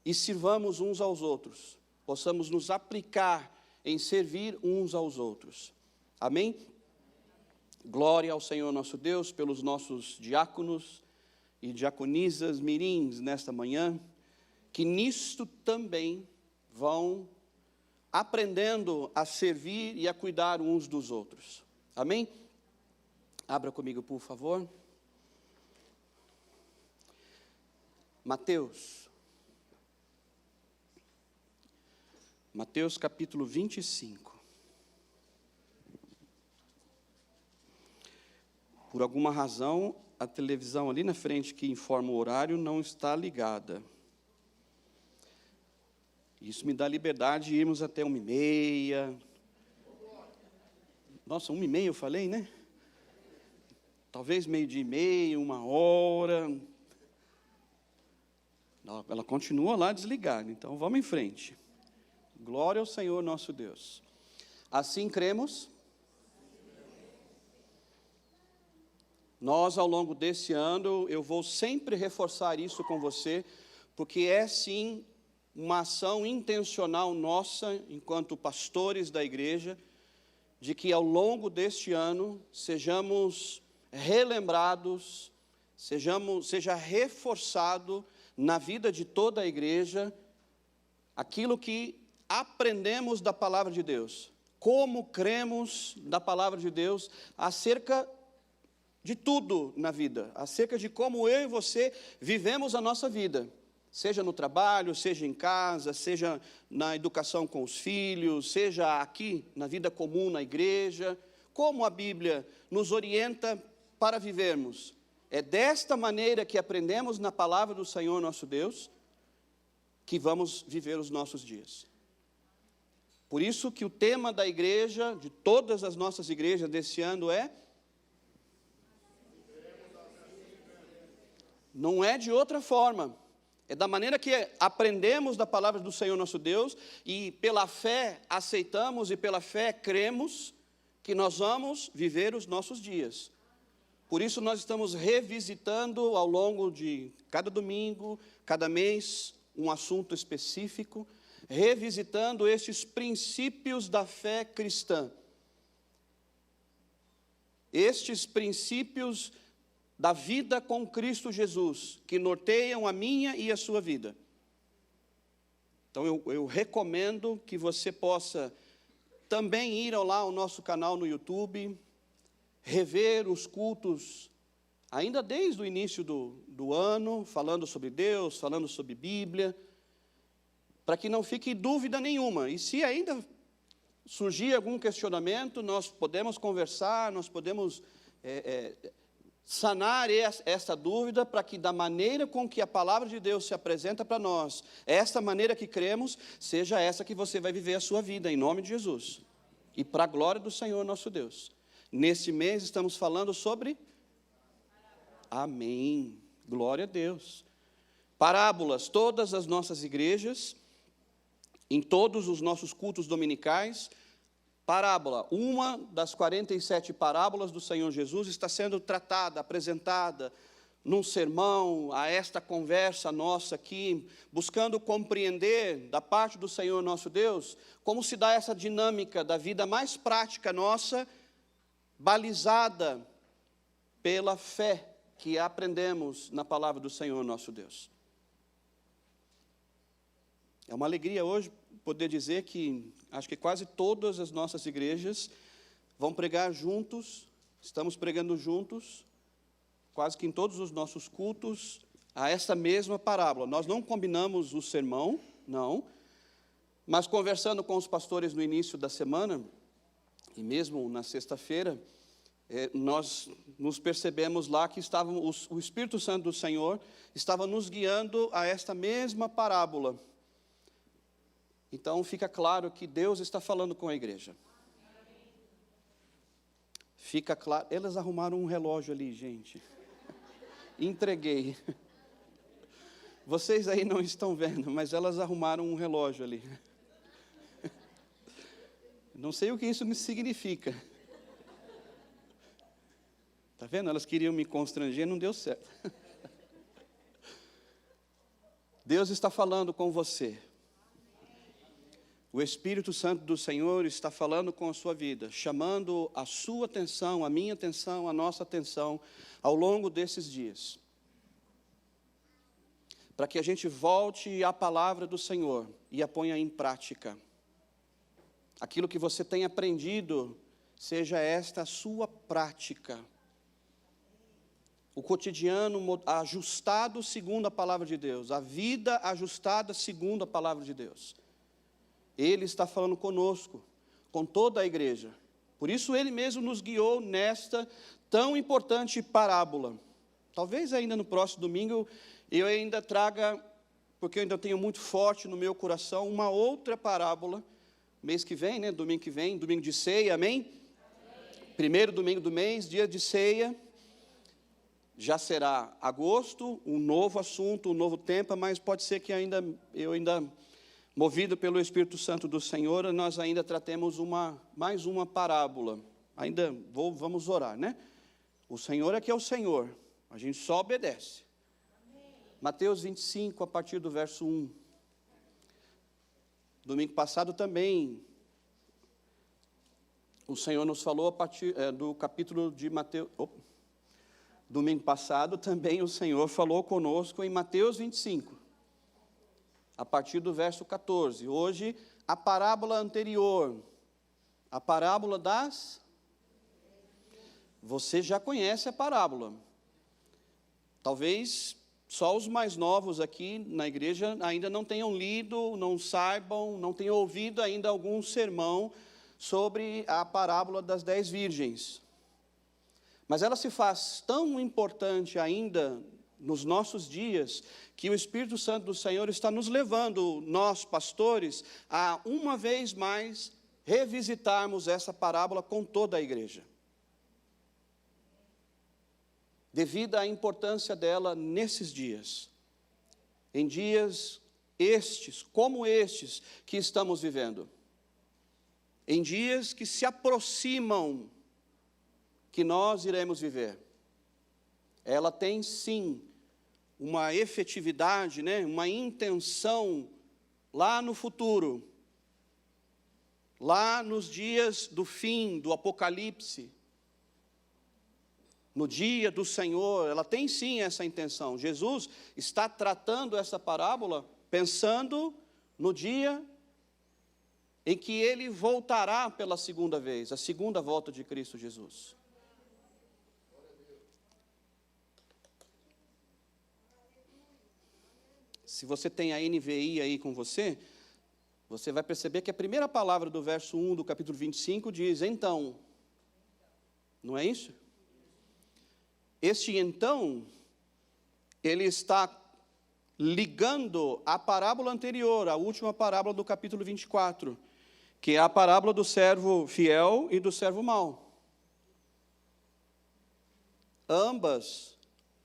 E sirvamos uns aos outros, possamos nos aplicar em servir uns aos outros. Amém? Glória ao Senhor nosso Deus pelos nossos diáconos e diaconisas mirins nesta manhã, que nisto também vão aprendendo a servir e a cuidar uns dos outros. Amém? Abra comigo, por favor. Mateus capítulo 25. Por alguma razão, a televisão ali na frente que informa o horário não está ligada. Isso me dá liberdade de irmos até 1h30. Nossa, 1h30 eu falei, né? Talvez 12h30, 1h. Não, ela continua lá desligada, então vamos em frente. Glória ao Senhor nosso Deus. Assim cremos. Nós, ao longo desse ano, eu vou sempre reforçar isso com você, porque é sim uma ação intencional nossa, enquanto pastores da igreja, de que ao longo deste ano sejamos relembrados, seja reforçado na vida de toda a igreja aquilo que aprendemos da palavra de Deus, como cremos da palavra de Deus acerca de tudo na vida, acerca de como eu e você vivemos a nossa vida, seja no trabalho, seja em casa, seja na educação com os filhos, seja aqui na vida comum na igreja, como a Bíblia nos orienta para vivermos. É desta maneira que aprendemos na palavra do Senhor nosso Deus, que vamos viver os nossos dias. Por isso que o tema da igreja, de todas as nossas igrejas desse ano não é de outra forma, é da maneira que aprendemos da palavra do Senhor nosso Deus e pela fé aceitamos e pela fé cremos que nós vamos viver os nossos dias. Por isso nós estamos revisitando ao longo de cada domingo, cada mês, um assunto específico, revisitando esses princípios da fé cristã. Estes princípios da vida com Cristo Jesus, que norteiam a minha e a sua vida. Então eu recomendo que você possa também ir lá ao nosso canal no YouTube, rever os cultos, ainda desde o início do ano, falando sobre Deus, falando sobre Bíblia, para que não fique dúvida nenhuma. E se ainda surgir algum questionamento, nós podemos conversar, nós podemos sanar essa dúvida, para que da maneira com que a palavra de Deus se apresenta para nós, esta maneira que cremos, seja essa que você vai viver a sua vida, em nome de Jesus. E para a glória do Senhor nosso Deus. Neste mês estamos falando sobre... Amém. Glória a Deus. Parábolas, todas as nossas igrejas, em todos os nossos cultos dominicais, parábola, uma das 47 parábolas do Senhor Jesus está sendo tratada, apresentada num sermão, a esta conversa nossa aqui, buscando compreender da parte do Senhor nosso Deus, como se dá essa dinâmica da vida mais prática nossa, balizada pela fé que aprendemos na palavra do Senhor nosso Deus. É uma alegria hoje poder dizer que acho que quase todas as nossas igrejas vão pregar juntos, estamos pregando juntos, quase que em todos os nossos cultos, a essa mesma parábola. Nós não combinamos o sermão, não, mas conversando com os pastores no início da semana, e mesmo na sexta-feira, nós nos percebemos lá que o Espírito Santo do Senhor estava nos guiando a esta mesma parábola. Então, fica claro que Deus está falando com a igreja. Fica claro. Elas arrumaram um relógio ali, gente. Entreguei. Vocês aí não estão vendo, mas elas arrumaram um relógio ali. Não sei o que isso significa. Está vendo? Elas queriam me constranger, não deu certo. Deus está falando com você. O Espírito Santo do Senhor está falando com a sua vida, chamando a sua atenção, a minha atenção, a nossa atenção, ao longo desses dias. para que a gente volte à palavra do Senhor e a ponha em prática. Aquilo que você tem aprendido, seja esta a sua prática. O cotidiano ajustado segundo a palavra de Deus, a vida ajustada segundo a palavra de Deus. Ele está falando conosco, com toda a igreja. Por isso Ele mesmo nos guiou nesta tão importante parábola. Talvez ainda no próximo domingo eu ainda traga, porque eu ainda tenho muito forte no meu coração, uma outra parábola, mês que vem, né? Domingo que vem, domingo de ceia, amém? Primeiro domingo do mês, dia de ceia, já será agosto, um novo assunto, um novo tempo, mas pode ser que eu ainda, movido pelo Espírito Santo do Senhor, nós ainda tratemos mais uma parábola. Vamos orar, né? O Senhor é que é o Senhor, a gente só obedece. Mateus 25, a partir do verso 1. Domingo passado também, o Senhor nos falou a partir do capítulo de Mateus. Domingo passado também o Senhor falou conosco em Mateus 25, a partir do verso 14. Hoje, a parábola anterior, a parábola das... Você já conhece a parábola. Talvez só os mais novos aqui na igreja ainda não tenham lido, não saibam, não tenham ouvido ainda algum sermão sobre a parábola das 10 virgens. Mas ela se faz tão importante ainda nos nossos dias, que o Espírito Santo do Senhor está nos levando, nós pastores, a uma vez mais revisitarmos essa parábola com toda a igreja. Devido à importância dela nesses dias, em dias como estes que estamos vivendo, em dias que se aproximam, que nós iremos viver. Ela tem sim uma efetividade, né, uma intenção lá no futuro, lá nos dias do fim, do Apocalipse, no dia do Senhor. Ela tem sim essa intenção. Jesus está tratando essa parábola pensando no dia em que Ele voltará pela segunda vez, a segunda volta de Cristo Jesus. Se você tem a NVI aí com você, você vai perceber que a primeira palavra do verso 1 do capítulo 25 diz, então. Não é isso? Este então, ele está ligando a parábola anterior, a última parábola do capítulo 24, que é a parábola do servo fiel e do servo mau. Ambas,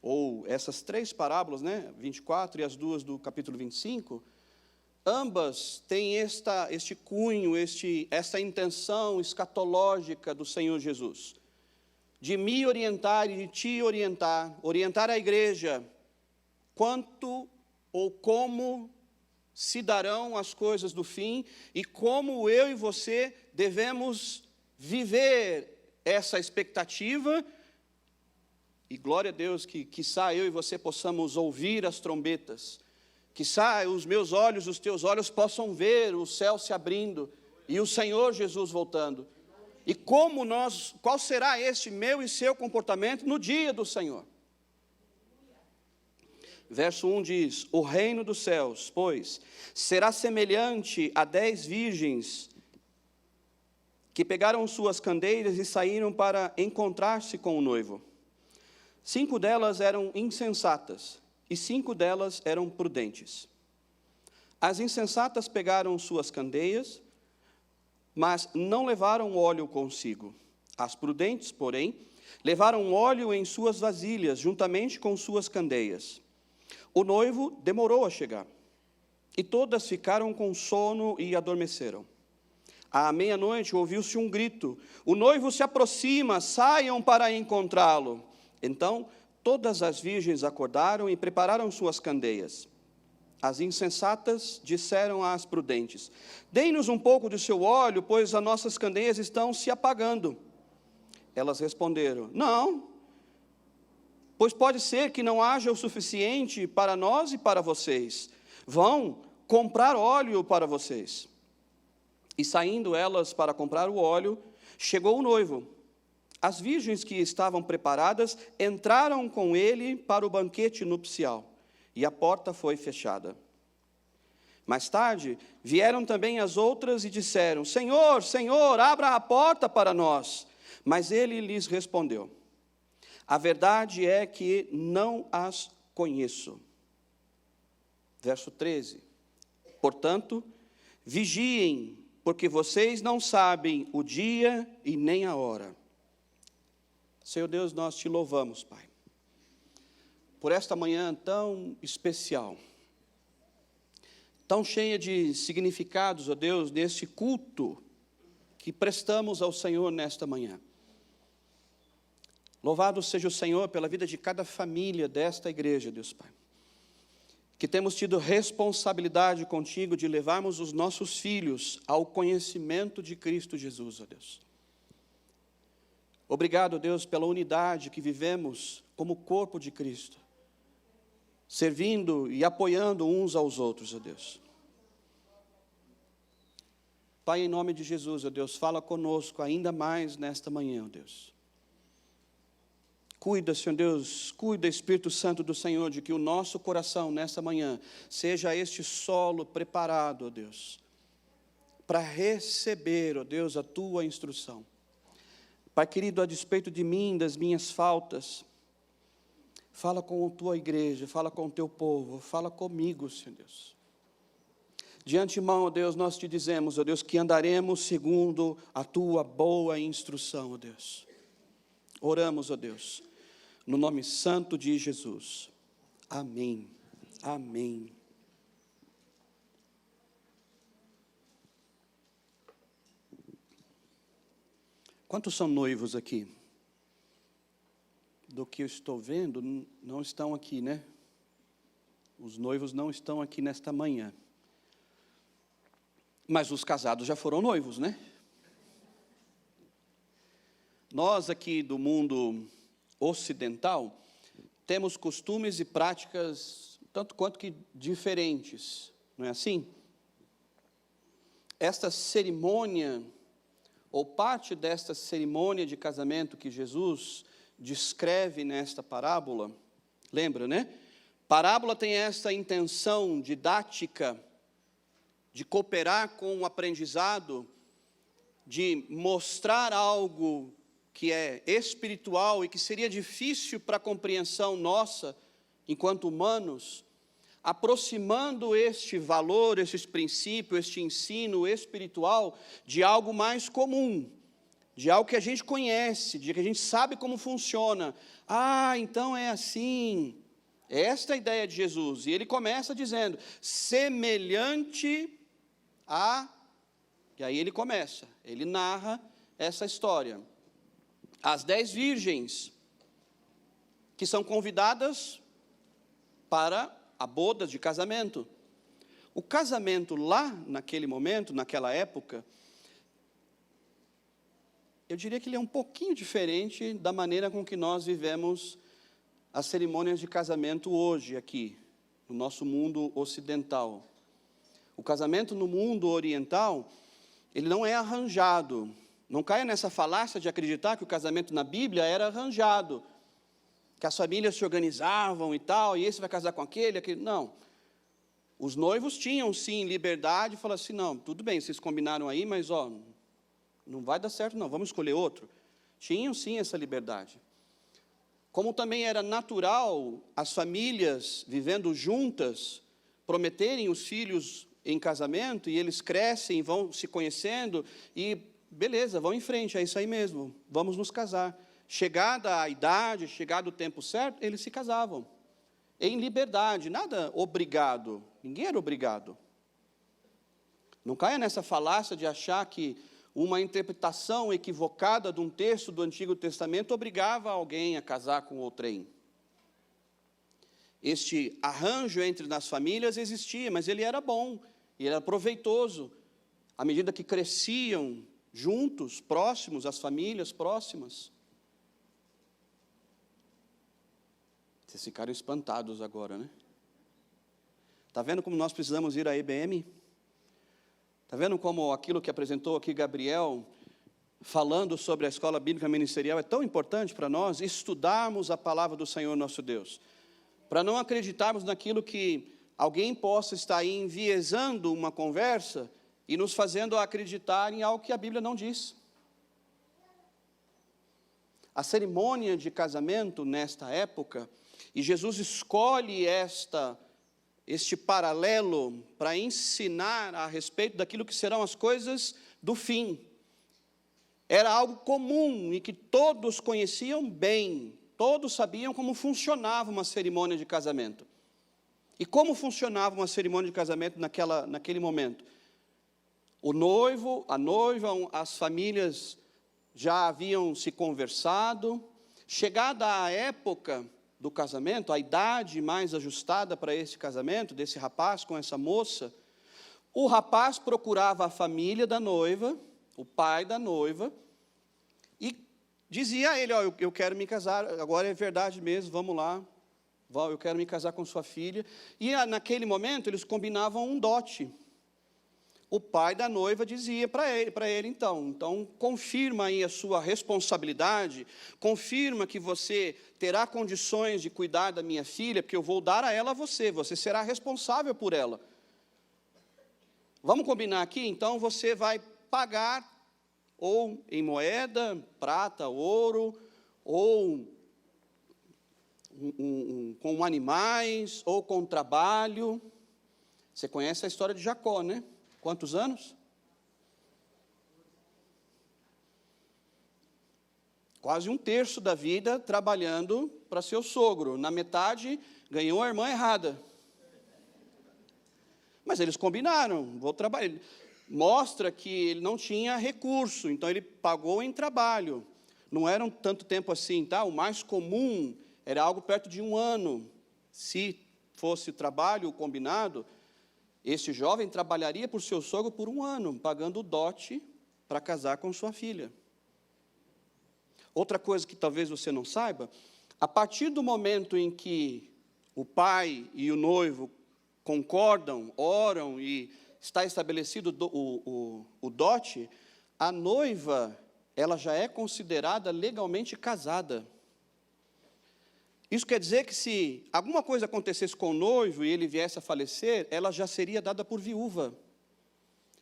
ou essas três parábolas, né, 24 e as duas do capítulo 25, ambas têm este cunho, esta intenção escatológica do Senhor Jesus, de me orientar e de te orientar a igreja, quanto ou como se darão as coisas do fim, e como eu e você devemos viver essa expectativa, e glória a Deus que quiçá eu e você possamos ouvir as trombetas, quiçá os meus olhos, os teus olhos possam ver o céu se abrindo, e o Senhor Jesus voltando. E qual será este meu e seu comportamento no dia do Senhor? Verso 1 diz, o reino dos céus, pois, será semelhante a 10 virgens que pegaram suas candeias e saíram para encontrar-se com o noivo. 5 delas eram insensatas e 5 delas eram prudentes. As insensatas pegaram suas candeias, mas não levaram óleo consigo. As prudentes, porém, levaram óleo em suas vasilhas, juntamente com suas candeias. O noivo demorou a chegar, e todas ficaram com sono e adormeceram. À meia-noite ouviu-se um grito, o noivo se aproxima, saiam para encontrá-lo. Então, todas as virgens acordaram e prepararam suas candeias. As insensatas disseram às prudentes, deem-nos um pouco de seu óleo, pois as nossas candeias estão se apagando. Elas responderam, não, pois pode ser que não haja o suficiente para nós e para vocês. Vão comprar óleo para vocês. E saindo elas para comprar o óleo, chegou o noivo. As virgens que estavam preparadas entraram com ele para o banquete nupcial, e a porta foi fechada. Mais tarde, vieram também as outras e disseram: Senhor, Senhor, abra a porta para nós. Mas ele lhes respondeu: a verdade é que não as conheço. Verso 13. Portanto, vigiem, porque vocês não sabem o dia e nem a hora. Senhor Deus, nós te louvamos, Pai, por esta manhã tão especial, tão cheia de significados, ó Deus, neste culto que prestamos ao Senhor nesta manhã. Louvado seja o Senhor pela vida de cada família desta igreja, Deus Pai, que temos tido responsabilidade contigo de levarmos os nossos filhos ao conhecimento de Cristo Jesus, ó Deus. Obrigado, Deus, pela unidade que vivemos como corpo de Cristo, servindo e apoiando uns aos outros, ó Deus. Pai, em nome de Jesus, ó Deus, fala conosco ainda mais nesta manhã, ó Deus. Cuida, Senhor Deus, cuida, Espírito Santo do Senhor, de que o nosso coração nesta manhã seja este solo preparado, ó Deus, para receber, ó Deus, a tua instrução. Pai querido, a despeito de mim, das minhas faltas, fala com a tua igreja, fala com o teu povo, fala comigo, Senhor Deus. De antemão, ó Deus, nós te dizemos, ó Deus, que andaremos segundo a tua boa instrução, ó Deus. Oramos, ó Deus, no nome santo de Jesus. Amém. Amém. Quantos são noivos aqui? Do que eu estou vendo, não estão aqui, né? Os noivos não estão aqui nesta manhã. Mas os casados já foram noivos, né? Nós aqui do mundo ocidental temos costumes e práticas tanto quanto que diferentes, não é assim? Esta cerimônia, ou parte desta cerimônia de casamento que Jesus descreve nesta parábola, lembra, né? Parábola tem essa intenção didática de cooperar com o aprendizado, de mostrar algo que é espiritual e que seria difícil para a compreensão nossa, enquanto humanos, aproximando este valor, esses princípios, este ensino espiritual de algo mais comum, de algo que a gente conhece, de que a gente sabe como funciona. Ah, então é assim. Esta é a ideia de Jesus. E ele começa dizendo, semelhante a... E aí ele começa, ele narra essa história. As 10 virgens que são convidadas para a boda de casamento. O casamento lá, naquele momento, naquela época, eu diria que ele é um pouquinho diferente da maneira com que nós vivemos as cerimônias de casamento hoje, aqui, no nosso mundo ocidental. O casamento no mundo oriental, ele não é arranjado. Não caia nessa falácia de acreditar que o casamento na Bíblia era arranjado, que as famílias se organizavam e tal, e esse vai casar com aquele, aquele. Não. Os noivos tinham, sim, liberdade, e falaram assim, não, tudo bem, vocês combinaram aí, mas, ó, não vai dar certo, não, vamos escolher outro. Tinham, sim, essa liberdade. Como também era natural as famílias, vivendo juntas, prometerem os filhos em casamento, e eles crescem, vão se conhecendo, e, beleza, vão em frente, é isso aí mesmo, vamos nos casar. Chegada a idade, chegado o tempo certo, eles se casavam. Em liberdade, nada obrigado. Ninguém era obrigado. Não caia nessa falácia de achar que uma interpretação equivocada de um texto do Antigo Testamento obrigava alguém a casar com outrem. Este arranjo entre as famílias existia, mas ele era bom, ele era proveitoso. À medida que cresciam juntos, próximos, as famílias próximas. Vocês ficaram espantados agora, né? Está vendo como nós precisamos ir à EBM? Está vendo como aquilo que apresentou aqui Gabriel, falando sobre a escola bíblica ministerial, é tão importante para nós estudarmos a palavra do Senhor nosso Deus, para não acreditarmos naquilo que alguém possa estar aí enviesando uma conversa e nos fazendo acreditar em algo que a Bíblia não diz. A cerimônia de casamento nesta época, e Jesus escolhe este paralelo para ensinar a respeito daquilo que serão as coisas do fim. Era algo comum e que todos conheciam bem, todos sabiam como funcionava uma cerimônia de casamento. E como funcionava uma cerimônia de casamento naquele momento? O noivo, a noiva, as famílias já haviam se conversado. Chegada a época do casamento, a idade mais ajustada para esse casamento, desse rapaz com essa moça, o rapaz procurava a família da noiva, o pai da noiva, e dizia a ele, eu quero me casar, agora é verdade mesmo, vamos lá, eu quero me casar com sua filha. E naquele momento eles combinavam um dote. O pai da noiva dizia para ele, então confirma aí a sua responsabilidade, confirma que você terá condições de cuidar da minha filha, porque eu vou dar a ela a você será responsável por ela. Vamos combinar aqui? Então você vai pagar ou em moeda, prata, ouro, ou com animais, ou com trabalho. Você conhece a história de Jacó, né? Quantos anos? Quase um terço da vida trabalhando para seu sogro. Na metade, ganhou a irmã errada. Mas eles combinaram, vou trabalhar. Mostra que ele não tinha recurso, então ele pagou em trabalho. Não era tanto tempo assim, tá? O mais comum era algo perto de 1 ano. Se fosse trabalho combinado, esse jovem trabalharia por seu sogro por 1 ano, pagando o dote para casar com sua filha. Outra coisa que talvez você não saiba, a partir do momento em que o pai e o noivo concordam, oram e está estabelecido o dote, a noiva, ela já é considerada legalmente casada. Isso quer dizer que se alguma coisa acontecesse com o noivo e ele viesse a falecer, ela já seria dada por viúva,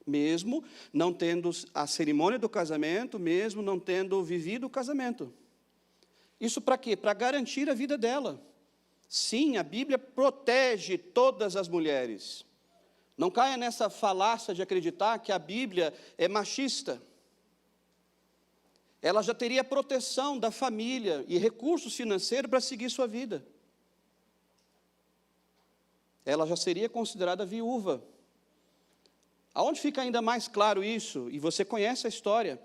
mesmo não tendo a cerimônia do casamento, mesmo não tendo vivido o casamento. Isso para quê? Para garantir a vida dela. Sim, a Bíblia protege todas as mulheres. Não caia nessa falácia de acreditar que a Bíblia é machista. Ela já teria proteção da família e recursos financeiros para seguir sua vida. Ela já seria considerada viúva. Aonde fica ainda mais claro isso? E você conhece a história.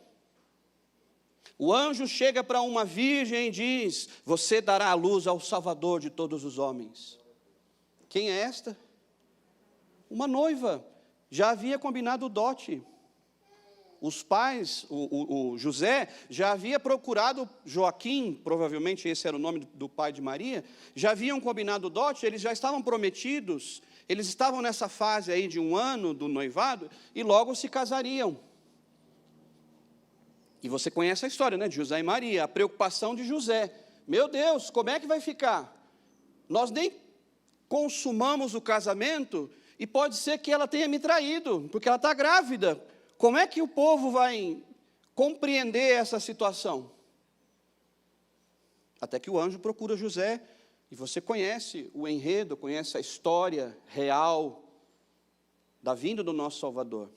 O anjo chega para uma virgem e diz: você dará à luz ao Salvador de todos os homens. Quem é esta? Uma noiva. Já havia combinado o dote. Os pais, o José, já havia procurado Joaquim, provavelmente esse era o nome do pai de Maria, já haviam combinado o dote, eles já estavam prometidos, eles estavam nessa fase aí de 1 ano do noivado, e logo se casariam. E você conhece a história, né, de José e Maria, a preocupação de José. Meu Deus, como é que vai ficar? Nós nem consumamos o casamento, e pode ser que ela tenha me traído, porque ela está grávida. Como é que o povo vai compreender essa situação? Até que o anjo procura José, e você conhece o enredo, conhece a história real da vinda do nosso Salvador.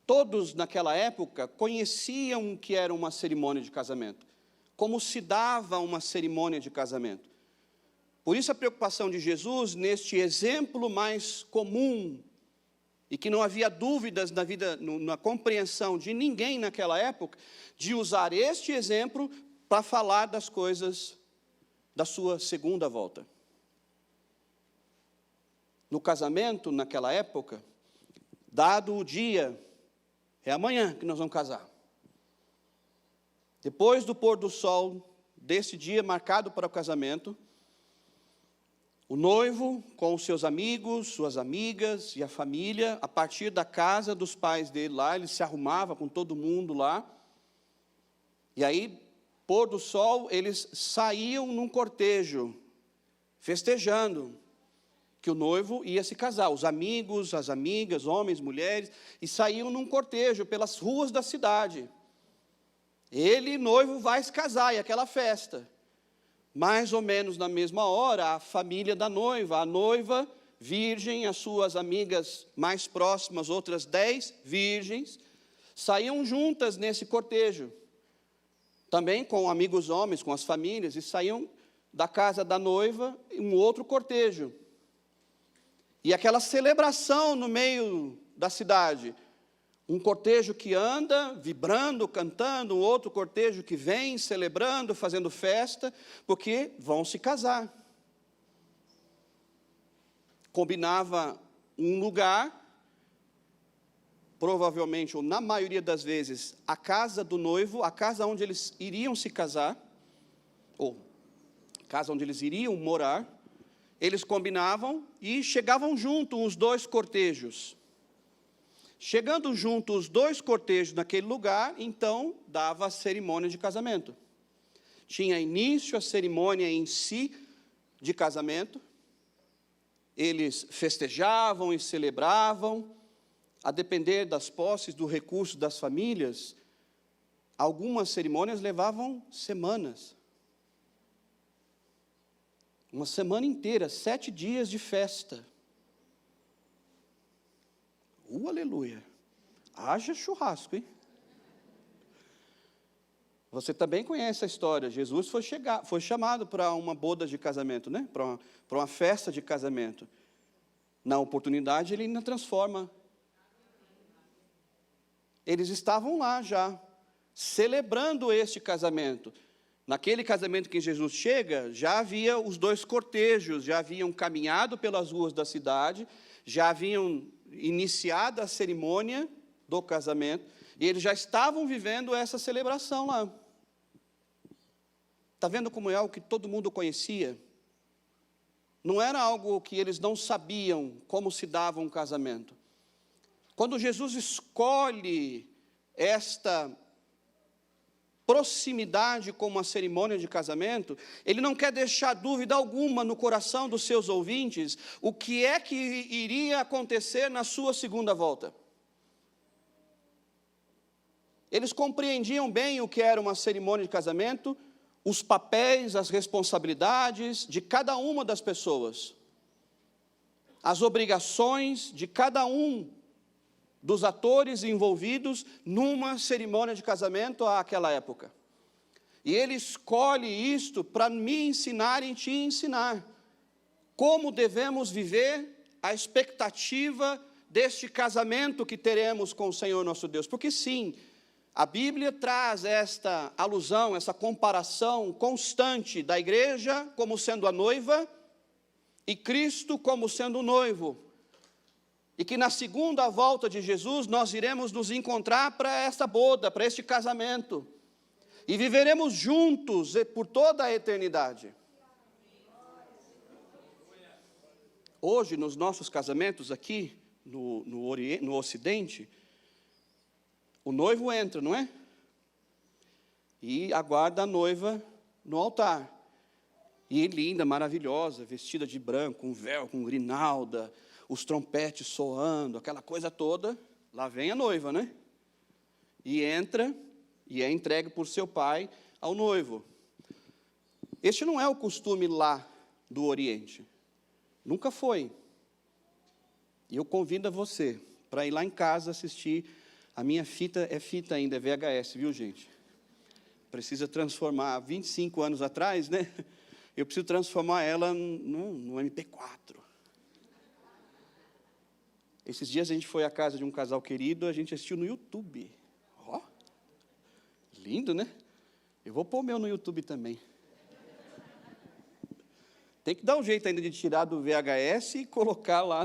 Todos naquela época conheciam o que era uma cerimônia de casamento, como se dava uma cerimônia de casamento. Por isso a preocupação de Jesus neste exemplo mais comum, e que não havia dúvidas na compreensão de ninguém naquela época, de usar este exemplo para falar das coisas da sua segunda volta. No casamento, naquela época, dado o dia, é amanhã que nós vamos casar. Depois do pôr do sol, desse dia marcado para o casamento, O noivo, com os seus amigos, suas amigas e a família, a partir da casa dos pais dele lá, ele se arrumava com todo mundo lá. E aí, pôr do sol, eles saíam num cortejo, festejando que o noivo ia se casar. Os amigos, as amigas, homens, mulheres, e saíam num cortejo pelas ruas da cidade. Ele, noivo, vai se casar, e aquela festa. Mais ou menos na mesma hora, a família da noiva, a noiva virgem, as suas amigas mais próximas, outras 10 virgens, saíam juntas nesse cortejo. Também com amigos homens, com as famílias, e saíam da casa da noiva em um outro cortejo. E aquela celebração no meio da cidade. Um cortejo que anda, vibrando, cantando, um outro cortejo que vem, celebrando, fazendo festa, porque vão se casar. Combinava um lugar, provavelmente, ou na maioria das vezes, a casa do noivo, a casa onde eles iriam se casar, ou a casa onde eles iriam morar. Eles combinavam e chegavam junto os dois cortejos. Chegando junto os dois cortejos naquele lugar, então dava a cerimônia de casamento. Tinha início a cerimônia em si de casamento. Eles festejavam e celebravam, a depender das posses, do recurso das famílias. Algumas cerimônias levavam semanas. Uma semana inteira, 7 dias de festa. Aleluia. Haja churrasco, hein? Você também conhece a história. Jesus foi chamado para uma boda de casamento, né? Para uma festa de casamento. Na oportunidade, ele ainda transforma. Eles estavam lá já, celebrando este casamento. Naquele casamento que Jesus chega, já havia os dois cortejos, já haviam caminhado pelas ruas da cidade, já haviam iniciada a cerimônia do casamento, e eles já estavam vivendo essa celebração lá. Está vendo como é algo que todo mundo conhecia? Não era algo que eles não sabiam como se dava um casamento. Quando Jesus escolhe esta proximidade como a cerimônia de casamento, ele não quer deixar dúvida alguma no coração dos seus ouvintes o que é que iria acontecer na sua segunda volta. Eles compreendiam bem o que era uma cerimônia de casamento, os papéis, as responsabilidades de cada uma das pessoas, as obrigações de cada um dos atores envolvidos numa cerimônia de casamento àquela época. E ele escolhe isto para me ensinar e te ensinar como devemos viver a expectativa deste casamento que teremos com o Senhor nosso Deus. Porque sim, a Bíblia traz esta alusão, essa comparação constante da igreja como sendo a noiva e Cristo como sendo o noivo. E que na segunda volta de Jesus nós iremos nos encontrar para esta boda, para este casamento. E viveremos juntos por toda a eternidade. Hoje, nos nossos casamentos aqui, no Ocidente, o noivo entra, não é? E aguarda a noiva no altar. E linda, maravilhosa, vestida de branco, com véu, com grinalda, os trompetes soando, aquela coisa toda. Lá vem a noiva, né? E entra e é entregue por seu pai ao noivo. Este não é o costume lá do Oriente. Nunca foi. E eu convido a você para ir lá em casa assistir. A minha fita é fita ainda, é VHS, viu, gente? Precisa transformar. 25 anos atrás, né? Eu preciso transformar ela no MP4. Esses dias a gente foi à casa de um casal querido, a gente assistiu no YouTube. Ó, lindo, né? Eu vou pôr o meu no YouTube também. Tem que dar um jeito ainda de tirar do VHS e colocar lá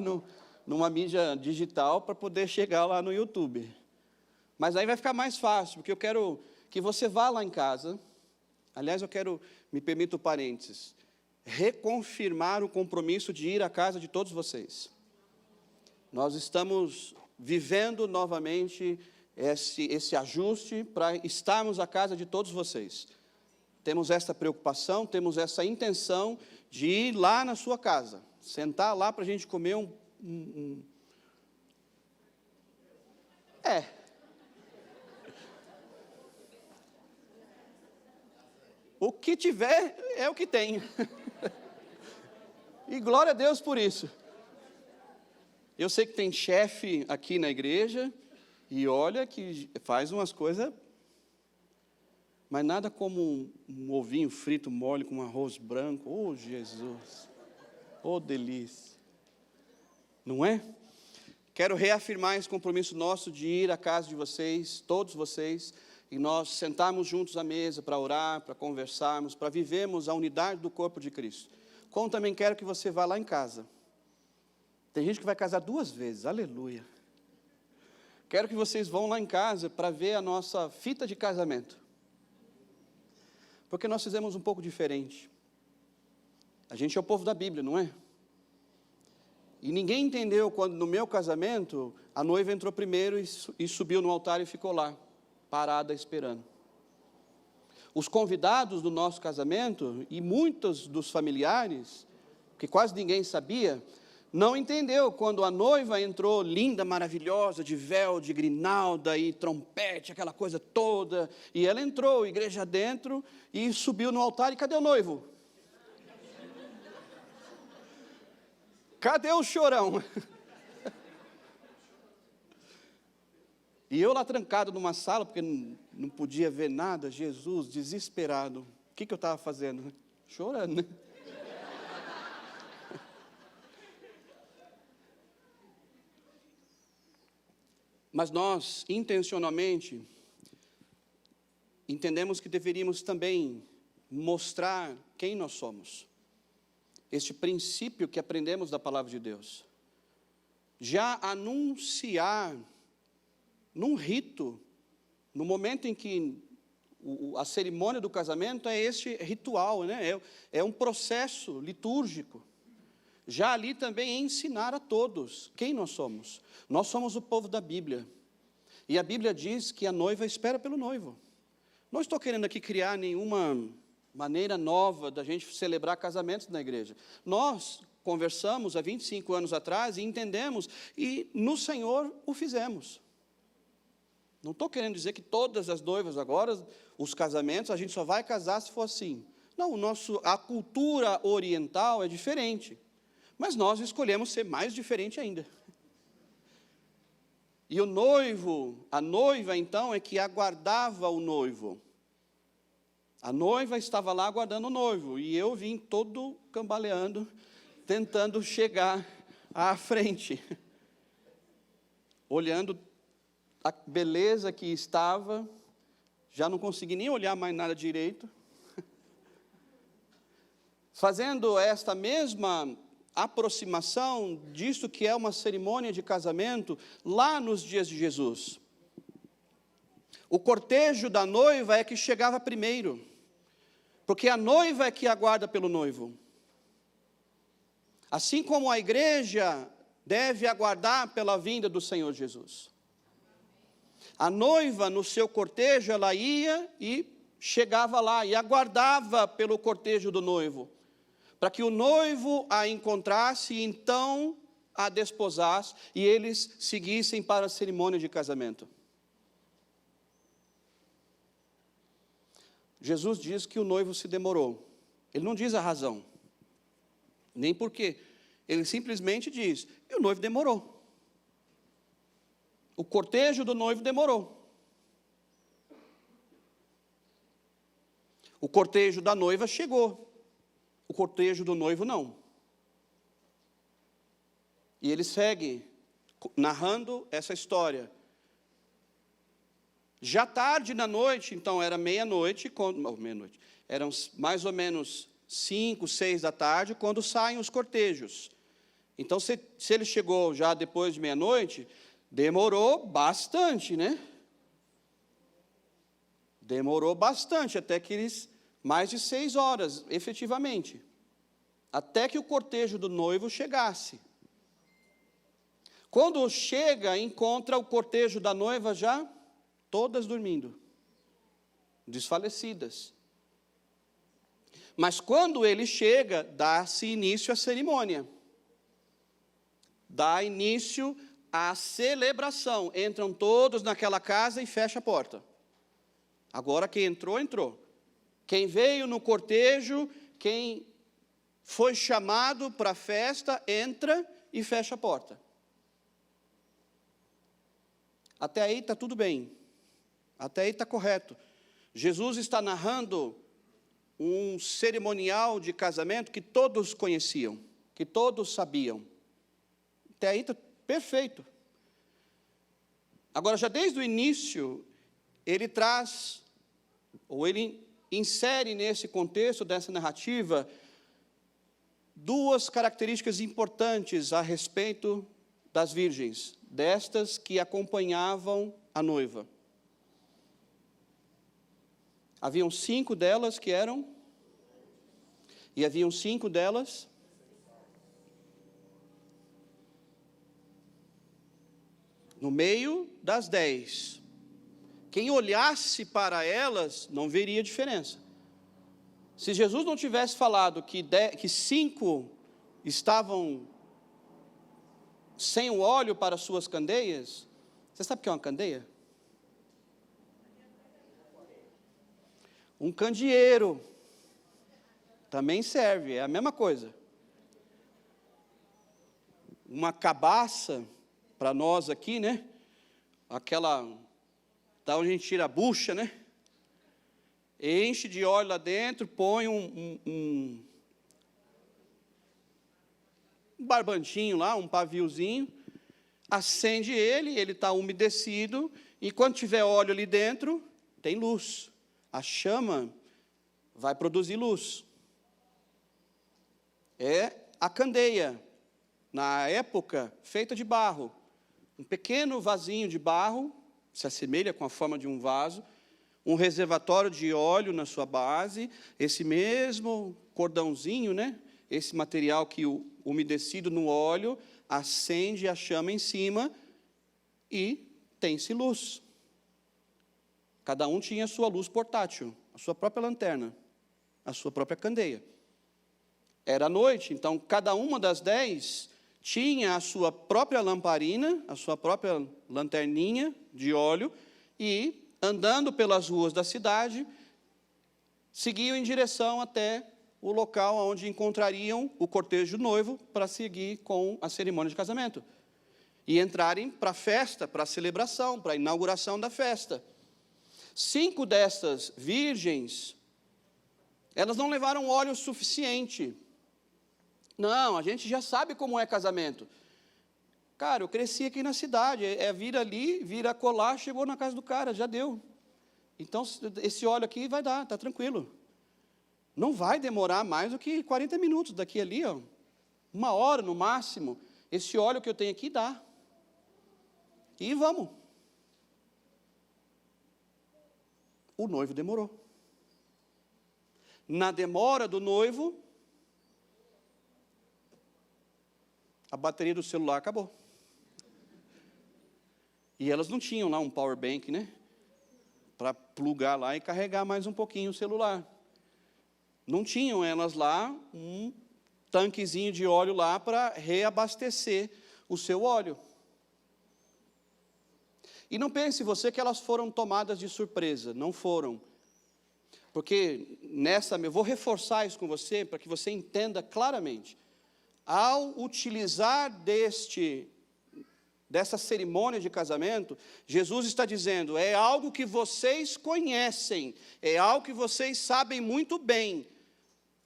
numa mídia digital para poder chegar lá no YouTube. Mas aí vai ficar mais fácil, porque eu quero que você vá lá em casa. Aliás, me permita o parênteses. reconfirmar o compromisso de ir à casa de todos vocês. Nós estamos vivendo novamente esse ajuste para estarmos à casa de todos vocês. Temos essa preocupação, temos essa intenção de ir lá na sua casa, sentar lá para a gente comer o que tiver é o que tem. E glória a Deus por isso. Eu sei que tem chefe aqui na igreja, e olha que faz umas coisas, mas nada como um ovinho frito mole com um arroz branco. Oh, Jesus! Oh, delícia! Não é? Quero reafirmar esse compromisso nosso de ir à casa de vocês, todos vocês, e nós sentarmos juntos à mesa para orar, para conversarmos, para vivermos a unidade do corpo de Cristo. Como também quero que você vá lá em casa. Tem gente que vai casar 2 vezes, aleluia. Quero que vocês vão lá em casa para ver a nossa fita de casamento. Porque nós fizemos um pouco diferente. A gente é o povo da Bíblia, não é? E ninguém entendeu quando no meu casamento, a noiva entrou primeiro e subiu no altar e ficou lá, parada esperando. Os convidados do nosso casamento, e muitos dos familiares, que quase ninguém sabia, não entendeu quando a noiva entrou linda, maravilhosa, de véu, de grinalda e trompete, aquela coisa toda, e ela entrou, igreja dentro, e subiu no altar, e cadê o noivo? Cadê o chorão? E eu lá trancado numa sala, porque não podia ver nada, Jesus, desesperado. O que eu estava fazendo? Chorando, né? Mas nós, intencionalmente, entendemos que deveríamos também mostrar quem nós somos. Este princípio que aprendemos da palavra de Deus. Já anunciar num rito, no momento em que a cerimônia do casamento é este ritual, né? É um processo litúrgico. Já ali também ensinar a todos quem nós somos. Nós somos o povo da Bíblia. E a Bíblia diz que a noiva espera pelo noivo. Não estou querendo aqui criar nenhuma maneira nova da gente celebrar casamentos na igreja. Nós conversamos há 25 anos atrás e entendemos, e no Senhor o fizemos. Não estou querendo dizer que todas as noivas agora, os casamentos, a gente só vai casar se for assim. Não, a cultura oriental é diferente. Mas nós escolhemos ser mais diferente ainda. E o noivo, a noiva então é que aguardava o noivo. A noiva estava lá aguardando o noivo, e eu vim todo cambaleando, tentando chegar à frente. Olhando a beleza que estava, já não consegui nem olhar mais nada direito. Fazendo esta mesma aproximação disso que é uma cerimônia de casamento lá nos dias de Jesus. O cortejo da noiva é que chegava primeiro, porque a noiva é que aguarda pelo noivo. Assim como a igreja deve aguardar pela vinda do Senhor Jesus. A noiva, no seu cortejo, ela ia e chegava lá e aguardava pelo cortejo do noivo, para que o noivo a encontrasse e então a desposasse e eles seguissem para a cerimônia de casamento. Jesus diz que o noivo se demorou. Ele não diz a razão, nem por quê. Ele simplesmente diz, e o noivo demorou. O cortejo do noivo demorou. O cortejo da noiva chegou. O cortejo do noivo não. E ele segue narrando essa história. Já tarde na noite, então era meia-noite, eram mais ou menos 5, 6 da tarde, quando saem os cortejos. Então, se ele chegou já depois de meia-noite, demorou bastante, né? Demorou bastante, até que mais de 6 horas, efetivamente. até que o cortejo do noivo chegasse. Quando chega, encontra o cortejo da noiva já todas dormindo, desfalecidas. Mas quando ele chega, dá-se início à cerimônia. Dá início à celebração. Entram todos naquela casa e fecha a porta. Agora quem entrou, entrou. Quem veio no cortejo, quem foi chamado para a festa, entra e fecha a porta. Até aí está tudo bem. Até aí está correto. Jesus está narrando um cerimonial de casamento que todos conheciam, que todos sabiam. Até aí está perfeito. Agora, já desde o início, ele traz, ou ele insere nesse contexto dessa narrativa, duas características importantes a respeito das virgens, destas que acompanhavam a noiva. Haviam 5 delas que eram, e haviam 5 delas no meio das 10. Quem olhasse para elas não veria diferença. Se Jesus não tivesse falado que 5 estavam sem o óleo para suas candeias, você sabe o que é uma candeia? Um candeeiro também serve, é a mesma coisa. Uma cabaça, para nós aqui, né? Aquela, da onde a gente tira a bucha, né? Enche de óleo lá dentro, põe um barbantinho lá, um paviozinho, acende ele está umedecido, e quando tiver óleo ali dentro, tem luz. A chama vai produzir luz. É a candeia, na época, feita de barro. Um pequeno vasinho de barro, se assemelha com a forma de um vaso, um reservatório de óleo na sua base, esse mesmo cordãozinho, né? Esse material que umedecido no óleo, acende a chama em cima e tem-se luz. Cada um tinha a sua luz portátil, a sua própria lanterna, a sua própria candeia. Era noite, então cada uma das 10 tinha a sua própria lamparina, a sua própria lanterninha de óleo, e, andando pelas ruas da cidade, seguiam em direção até o local onde encontrariam o cortejo noivo para seguir com a cerimônia de casamento. E entrarem para a festa, para a celebração, para a inauguração da festa. 5 destas virgens, elas não levaram óleo suficiente. Não, a gente já sabe como é casamento. Cara, eu cresci aqui na cidade, vira ali, vira colar, chegou na casa do cara, já deu. Então, esse óleo aqui vai dar, está tranquilo. Não vai demorar mais do que 40 minutos daqui ali, ó. 1 hora no máximo. Esse óleo que eu tenho aqui dá. E vamos. O noivo demorou. Na demora do noivo, a bateria do celular acabou. E elas não tinham lá um power bank, né? Para plugar lá e carregar mais um pouquinho o celular. Não tinham elas lá um tanquezinho de óleo lá para reabastecer o seu óleo. E não pense você que elas foram tomadas de surpresa, não foram. Porque eu vou reforçar isso com você, para que você entenda claramente. Ao utilizar dessa cerimônia de casamento, Jesus está dizendo, é algo que vocês conhecem, é algo que vocês sabem muito bem.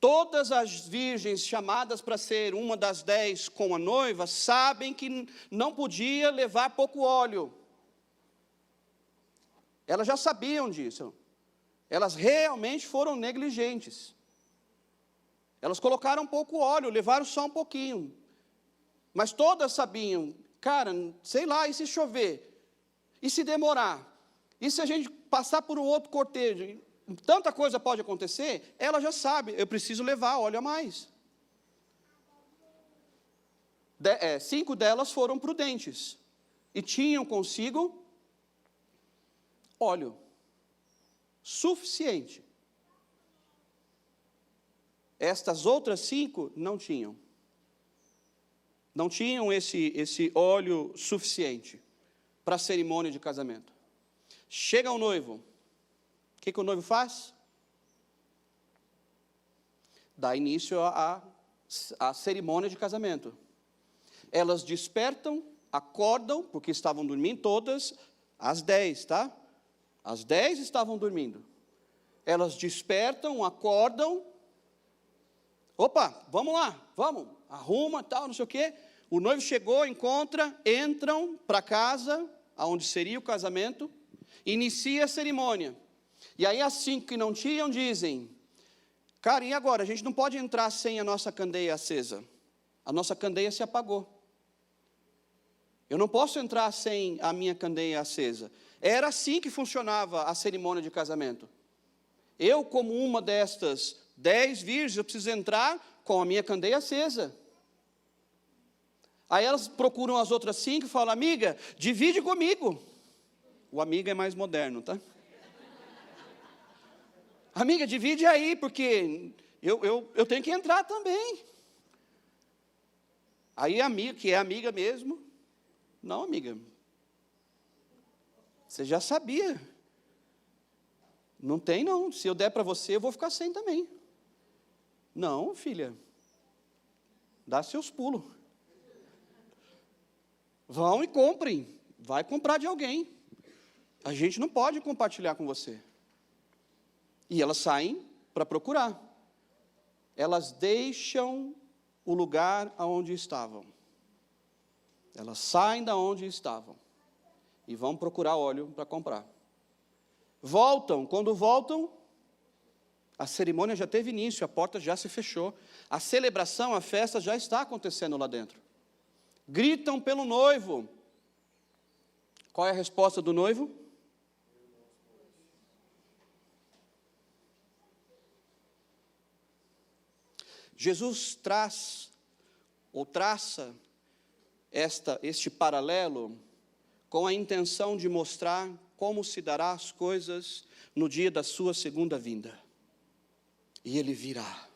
Todas as virgens chamadas para ser uma das 10 com a noiva, sabem que não podia levar pouco óleo. Elas já sabiam disso. Elas realmente foram negligentes. Elas colocaram pouco óleo, levaram só um pouquinho. Mas todas sabiam, cara, sei lá, e se chover? E se demorar? E se a gente passar por um outro cortejo? Tanta coisa pode acontecer, ela já sabe, eu preciso levar óleo a mais. 5 delas foram prudentes e tinham consigo óleo suficiente. Estas outras 5 não tinham. Não tinham esse óleo suficiente para a cerimônia de casamento. Chega o noivo. O que o noivo faz? Dá início à cerimônia de casamento. Elas despertam, acordam, porque estavam dormindo todas, às 10, tá? Às 10 estavam dormindo. Elas despertam, acordam. Opa, vamos lá, vamos, arruma, tal, não sei o quê. O noivo chegou, encontra, entram para casa, aonde seria o casamento, inicia a cerimônia. E aí as 5 que não tinham dizem, cara, e agora? A gente não pode entrar sem a nossa candeia acesa. A nossa candeia se apagou. Eu não posso entrar sem a minha candeia acesa. Era assim que funcionava a cerimônia de casamento. Eu, como uma destas 10 virgens, eu preciso entrar com a minha candeia acesa. Aí elas procuram as outras 5 e falam, amiga, divide comigo. O amiga é mais moderno, tá? Amiga, divide aí, porque eu tenho que entrar também. Aí a amiga, que é amiga mesmo, não, amiga, você já sabia. Não tem não, se eu der para você, eu vou ficar sem também. Não, filha, dá seus pulos. Vão e comprem, vai comprar de alguém. A gente não pode compartilhar com você. E elas saem para procurar. Elas deixam o lugar onde estavam. Elas saem da onde estavam e vão procurar óleo para comprar. Voltam, quando voltam, a cerimônia já teve início, a porta já se fechou, a celebração, a festa já está acontecendo lá dentro. Gritam pelo noivo. Qual é a resposta do noivo? Jesus traça este paralelo com a intenção de mostrar como se dará as coisas no dia da sua segunda vinda. E ele virá.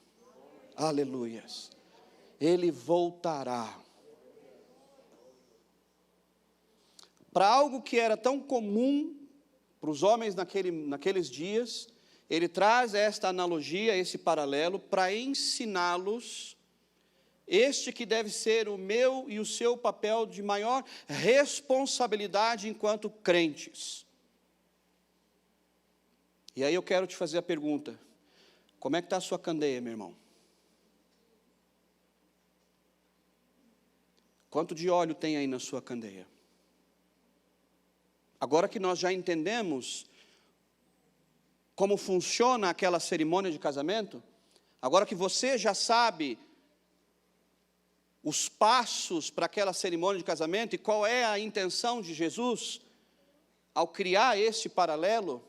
Aleluias. Ele voltará. Para algo que era tão comum para os homens naqueles dias, ele traz esta analogia, esse paralelo, para ensiná-los este que deve ser o meu e o seu papel de maior responsabilidade enquanto crentes. E aí eu quero te fazer a pergunta, como é que está a sua candeia, meu irmão? Quanto de óleo tem aí na sua candeia? Agora que nós já entendemos como funciona aquela cerimônia de casamento, agora que você já sabe os passos para aquela cerimônia de casamento e qual é a intenção de Jesus ao criar esse paralelo,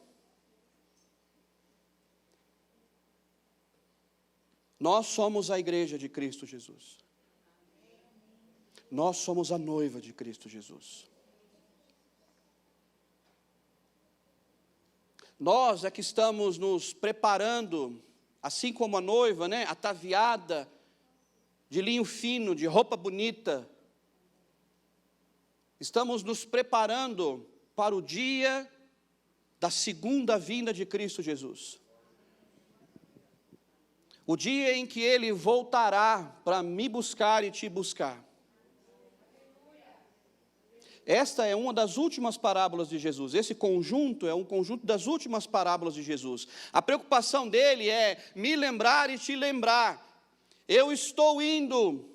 nós somos a igreja de Cristo Jesus. Nós somos a noiva de Cristo Jesus. Nós é que estamos nos preparando, assim como a noiva, né, ataviada, de linho fino, de roupa bonita. Estamos nos preparando para o dia da segunda vinda de Cristo Jesus. O dia em que Ele voltará para me buscar e te buscar. Esta é uma das últimas parábolas de Jesus. Esse conjunto é um conjunto das últimas parábolas de Jesus. A preocupação dele é me lembrar e te lembrar. Eu estou indo.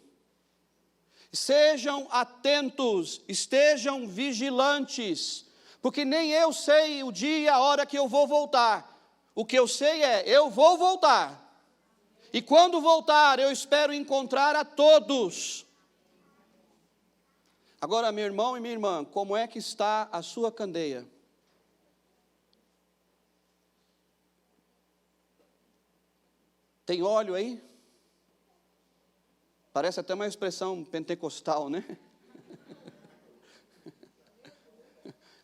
Sejam atentos, estejam vigilantes, porque nem eu sei o dia e a hora que eu vou voltar. O que eu sei é, eu vou voltar. E quando voltar, eu espero encontrar a todos. Agora, meu irmão e minha irmã, como é que está a sua candeia? Tem óleo aí? Parece até uma expressão pentecostal, né?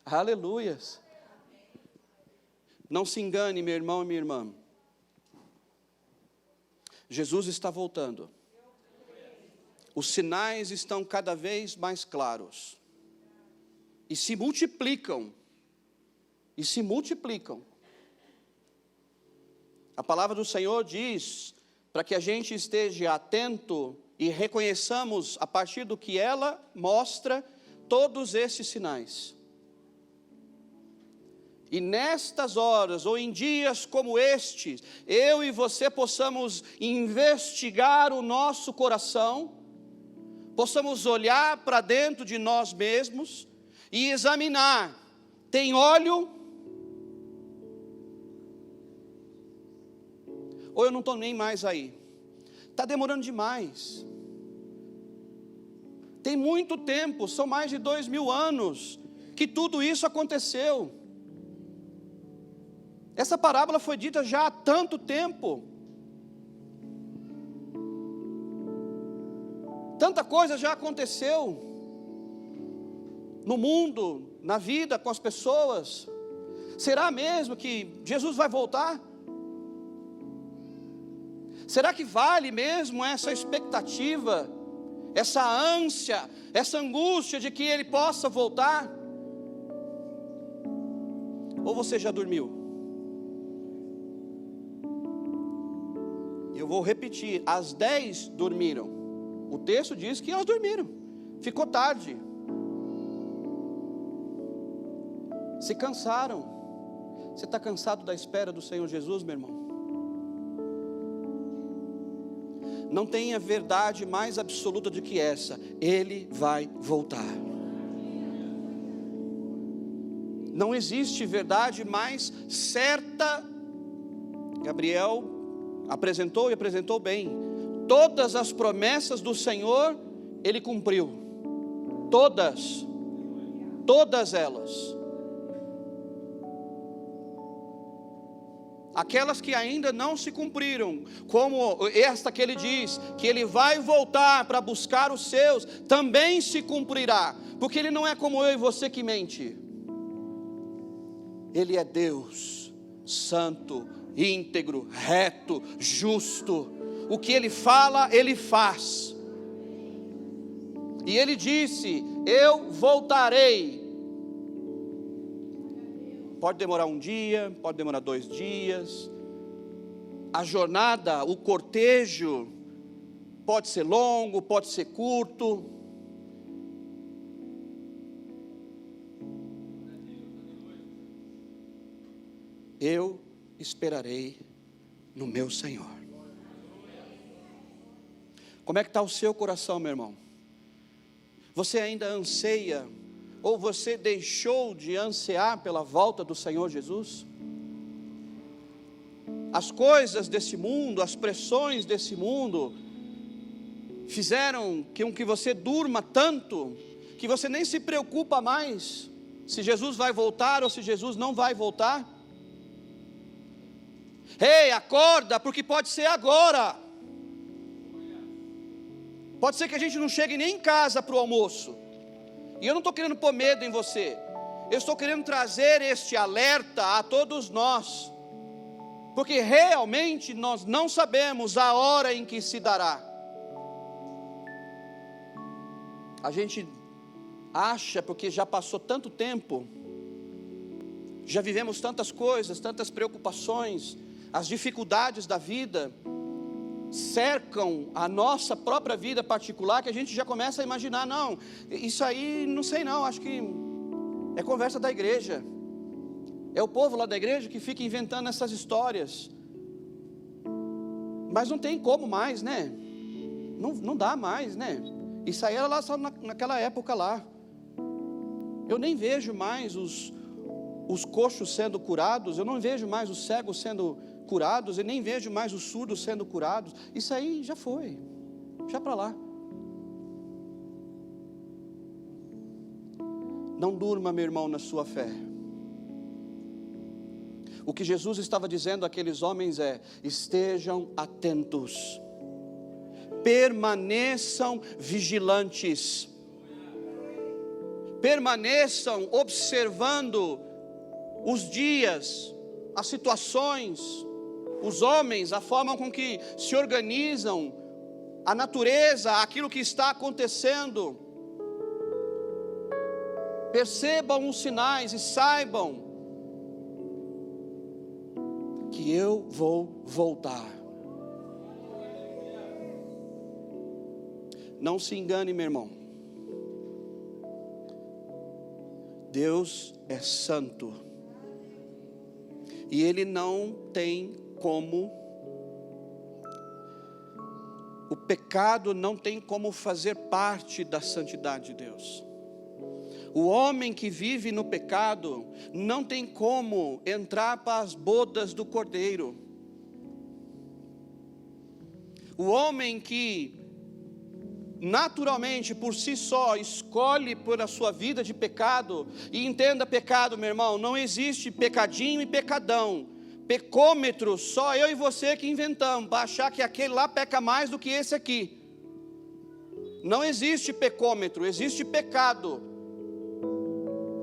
Aleluias. Não se engane, meu irmão e minha irmã. Jesus está voltando. Os sinais estão cada vez mais claros. E se multiplicam. E se multiplicam. A palavra do Senhor diz para que a gente esteja atento e reconheçamos a partir do que ela mostra todos esses sinais. E nestas horas, ou em dias como estes, eu e você possamos investigar o nosso coração, possamos olhar para dentro de nós mesmos e examinar, tem óleo? Ou eu não estou nem mais aí? Está demorando demais. Tem muito tempo, são mais de 2000 anos, que tudo isso aconteceu. Essa parábola foi dita já há tanto tempo. Tanta coisa já aconteceu no mundo, na vida, com as pessoas. Será mesmo que Jesus vai voltar? Será que vale mesmo essa expectativa, essa ânsia, essa angústia de que Ele possa voltar? Ou você já dormiu? Eu vou repetir, as 10 dormiram. O texto diz que elas dormiram. Ficou tarde. Se cansaram. Você está cansado da espera do Senhor Jesus, meu irmão? Não tenha verdade mais absoluta do que essa. Ele vai voltar. Não existe verdade mais certa. Gabriel apresentou e apresentou bem. Todas as promessas do Senhor, Ele cumpriu. Todas elas. Aquelas que ainda não se cumpriram, como esta que Ele diz, que Ele vai voltar para buscar os seus, também se cumprirá, porque Ele não é como eu e você que mente. Ele é Deus, santo, íntegro, reto, justo. O que Ele fala, Ele faz. E Ele disse: eu voltarei. Pode demorar um dia, pode demorar 2 dias. A jornada, o cortejo, pode ser longo, pode ser curto. Eu esperarei no meu Senhor. Como é que está o seu coração, meu irmão? Você ainda anseia, ou você deixou de ansiar pela volta do Senhor Jesus? As coisas desse mundo, as pressões desse mundo, fizeram com que você durma tanto, que você nem se preocupa mais, se Jesus vai voltar ou se Jesus não vai voltar. Ei, acorda, porque pode ser agora. Pode ser que a gente não chegue nem em casa para o almoço. E eu não estou querendo pôr medo em você. Eu estou querendo trazer este alerta a todos nós. Porque realmente nós não sabemos a hora em que se dará. A gente acha, porque já passou tanto tempo, já vivemos tantas coisas, tantas preocupações, as dificuldades da vida cercam a nossa própria vida particular, que a gente já começa a imaginar, não, isso aí não sei não, acho que é conversa da igreja, é o povo lá da igreja que fica inventando essas histórias. Mas não tem como mais, né? Não dá mais, né? Isso aí era lá só naquela época lá. Eu nem vejo mais os coxos sendo curados, eu não vejo mais os cegos sendo curados, eu nem vejo mais os surdos sendo curados. Isso aí já foi, já para lá. Não durma, meu irmão, na sua fé. O que Jesus estava dizendo àqueles homens é: estejam atentos, permaneçam vigilantes. Permaneçam observando os dias, as situações, os homens, a forma com que se organizam, a natureza, aquilo que está acontecendo. Percebam os sinais e saibam que eu vou voltar. Não se engane, meu irmão. Deus é santo. E Ele não tem como, o pecado não tem como fazer parte da santidade de Deus. O homem que vive no pecado não tem como entrar para as bodas do Cordeiro. O homem que naturalmente, por si só, escolhe por a sua vida de pecado, e entenda pecado, meu irmão, não existe pecadinho e pecadão, pecômetro, só eu e você que inventamos, para achar que aquele lá peca mais do que esse aqui. Não existe pecômetro, existe pecado,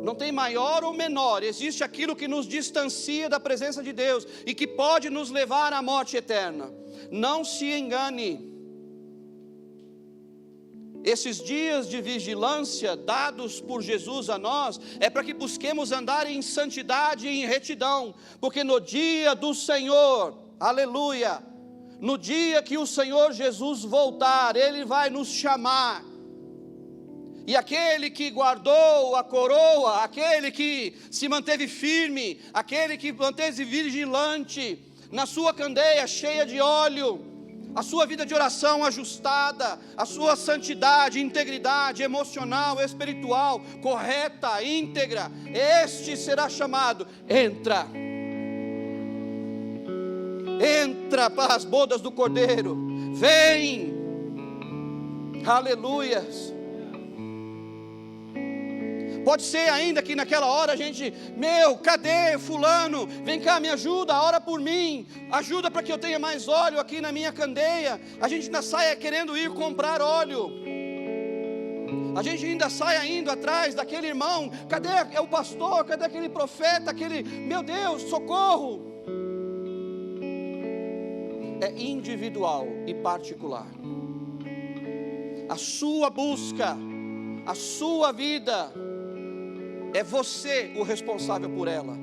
não tem maior ou menor, existe aquilo que nos distancia da presença de Deus, e que pode nos levar à morte eterna. Não se engane. Esses dias de vigilância dados por Jesus a nós, é para que busquemos andar em santidade e em retidão, porque no dia do Senhor, aleluia, no dia que o Senhor Jesus voltar, Ele vai nos chamar, e aquele que guardou a coroa, aquele que se manteve firme, aquele que manteve vigilante, na sua candeia cheia de óleo, a sua vida de oração ajustada, a sua santidade, integridade emocional, espiritual, correta, íntegra, este será chamado, entra para as bodas do Cordeiro, vem, aleluias. Pode ser ainda que naquela hora a gente, cadê fulano? Vem cá, me ajuda, ora por mim, ajuda para que eu tenha mais óleo aqui na minha candeia. A gente ainda sai querendo ir comprar óleo. A gente ainda sai indo atrás daquele irmão, cadê o pastor, cadê aquele profeta, meu Deus, socorro. É individual e particular. A sua busca, a sua vida, é você o responsável por ela.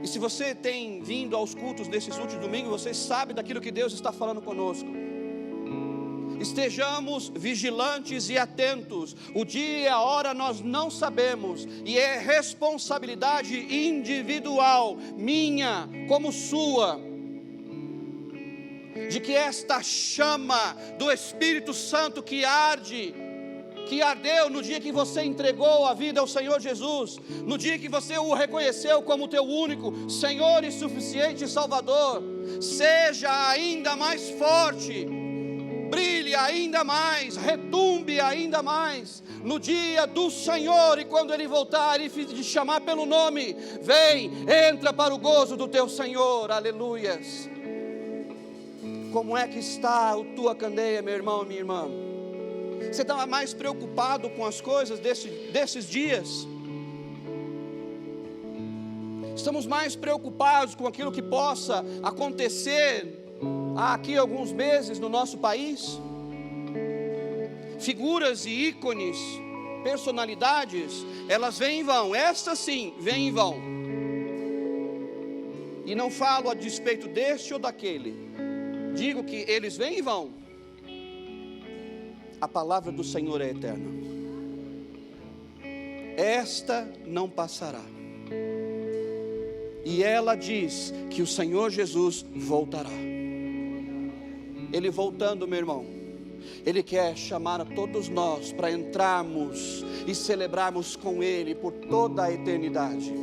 E se você tem vindo aos cultos desses últimos domingos, você sabe daquilo que Deus está falando conosco. Estejamos vigilantes e atentos. O dia e a hora nós não sabemos, e é responsabilidade individual, minha como sua, de que esta chama do Espírito Santo que ardeu no dia que você entregou a vida ao Senhor Jesus, no dia que você o reconheceu como teu único Senhor e suficiente Salvador, seja ainda mais forte, brilhe ainda mais, retumbe ainda mais, no dia do Senhor, e quando Ele voltar e te chamar pelo nome, vem, entra para o gozo do teu Senhor, aleluias. Como é que está a tua candeia, meu irmão e minha irmã? Você está mais preocupado com as coisas desses dias? Estamos mais preocupados com aquilo que possa acontecer aqui alguns meses no nosso país? Figuras e ícones, personalidades, elas vêm e vão, estas sim, vêm e vão. E não falo a despeito deste ou daquele, digo que eles vêm e vão. A palavra do Senhor é eterna. Esta não passará. E ela diz que o Senhor Jesus voltará. Ele voltando, meu irmão, Ele quer chamar a todos nós para entrarmos e celebrarmos com Ele por toda a eternidade.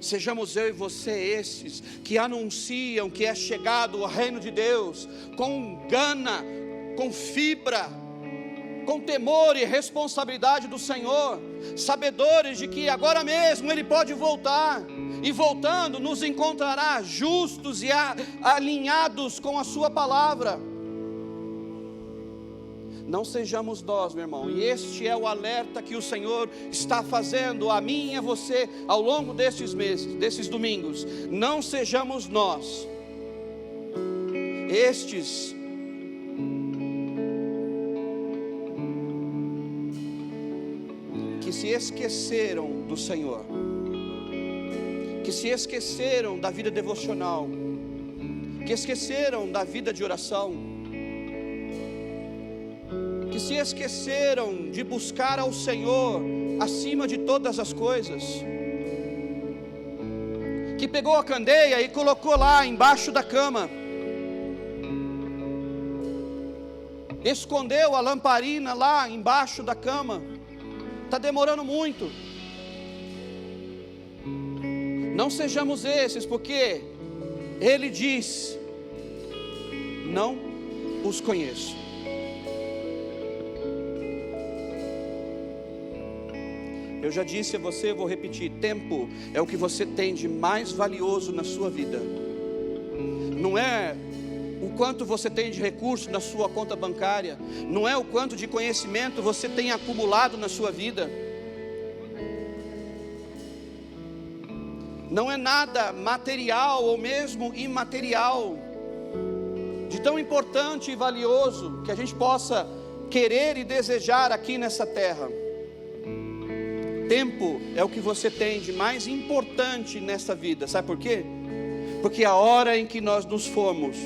Sejamos eu e você esses que anunciam que é chegado o reino de Deus com gana, com fibra, com temor e responsabilidade do Senhor, sabedores de que agora mesmo Ele pode voltar, e voltando nos encontrará justos e alinhados com a sua palavra. Não sejamos nós, meu irmão, e este é o alerta que o Senhor está fazendo a mim e a você ao longo destes meses, desses domingos. Não sejamos nós estes que se esqueceram do Senhor, que se esqueceram da vida devocional, que esqueceram da vida de oração, que se esqueceram de buscar ao Senhor acima de todas as coisas, que pegou a candeia e colocou lá embaixo da cama, escondeu a lamparina lá embaixo da cama. Está demorando muito. Não sejamos esses, porque Ele diz: não os conheço. Eu já disse a você, vou repetir: tempo é o que você tem de mais valioso na sua vida. Não é o quanto você tem de recurso na sua conta bancária, não é o quanto de conhecimento você tem acumulado na sua vida, não é nada material ou mesmo imaterial de tão importante e valioso que a gente possa querer e desejar aqui nessa terra. Tempo é o que você tem de mais importante nessa vida. Sabe por quê? Porque a hora em que nós nos formos,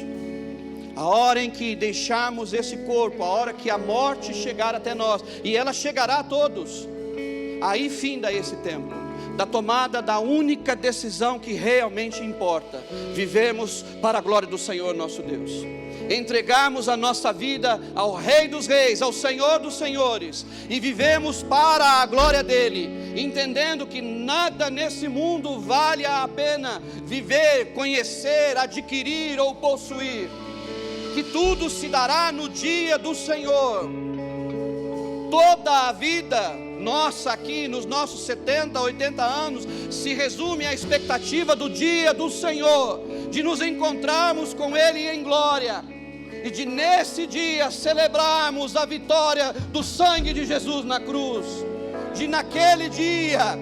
a hora em que deixarmos esse corpo, a hora que a morte chegar até nós, e ela chegará a todos, aí finda esse tempo da tomada da única decisão que realmente importa: vivemos para a glória do Senhor nosso Deus, entregarmos a nossa vida ao Rei dos Reis, ao Senhor dos Senhores, e vivemos para a glória dEle, entendendo que nada nesse mundo vale a pena viver, conhecer, adquirir ou possuir, que tudo se dará no dia do Senhor. Toda a vida nossa aqui, nos nossos 70, 80 anos, se resume à expectativa do dia do Senhor, de nos encontrarmos com Ele em glória, e de nesse dia celebrarmos a vitória do sangue de Jesus na cruz, de naquele dia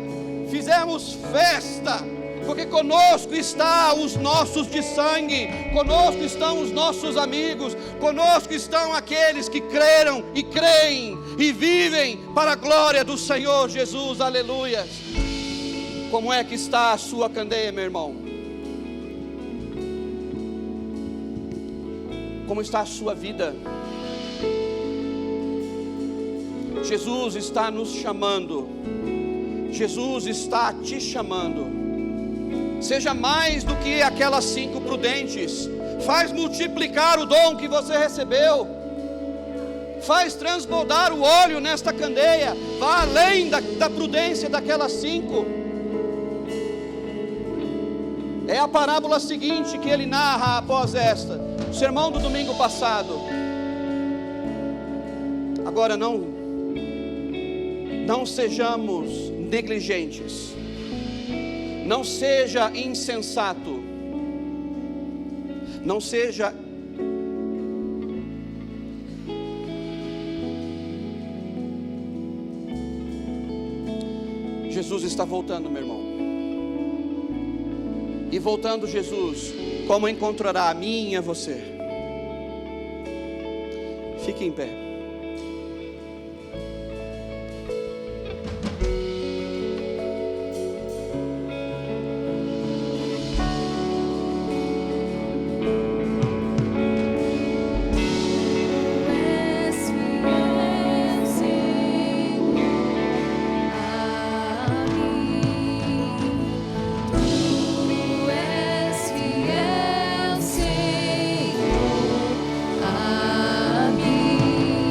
fizemos festa, porque conosco está os nossos de sangue, conosco estão os nossos amigos, conosco estão aqueles que creram e creem e vivem para a glória do Senhor Jesus, aleluia. Como é que está a sua candeia, meu irmão? Como está a sua vida? Jesus está nos chamando, Jesus está te chamando. Seja mais do que aquelas 5 prudentes. Faz multiplicar o dom que você recebeu. Faz transbordar o óleo nesta candeia. Vá além da prudência daquelas 5. É a parábola seguinte que ele narra após esta, o sermão do domingo passado. Agora não sejamos negligentes. Não seja insensato, não seja Jesus está voltando, meu irmão. E voltando Jesus, como encontrará a mim e a você? Fique em pé. Fiel, Senhor, a mim.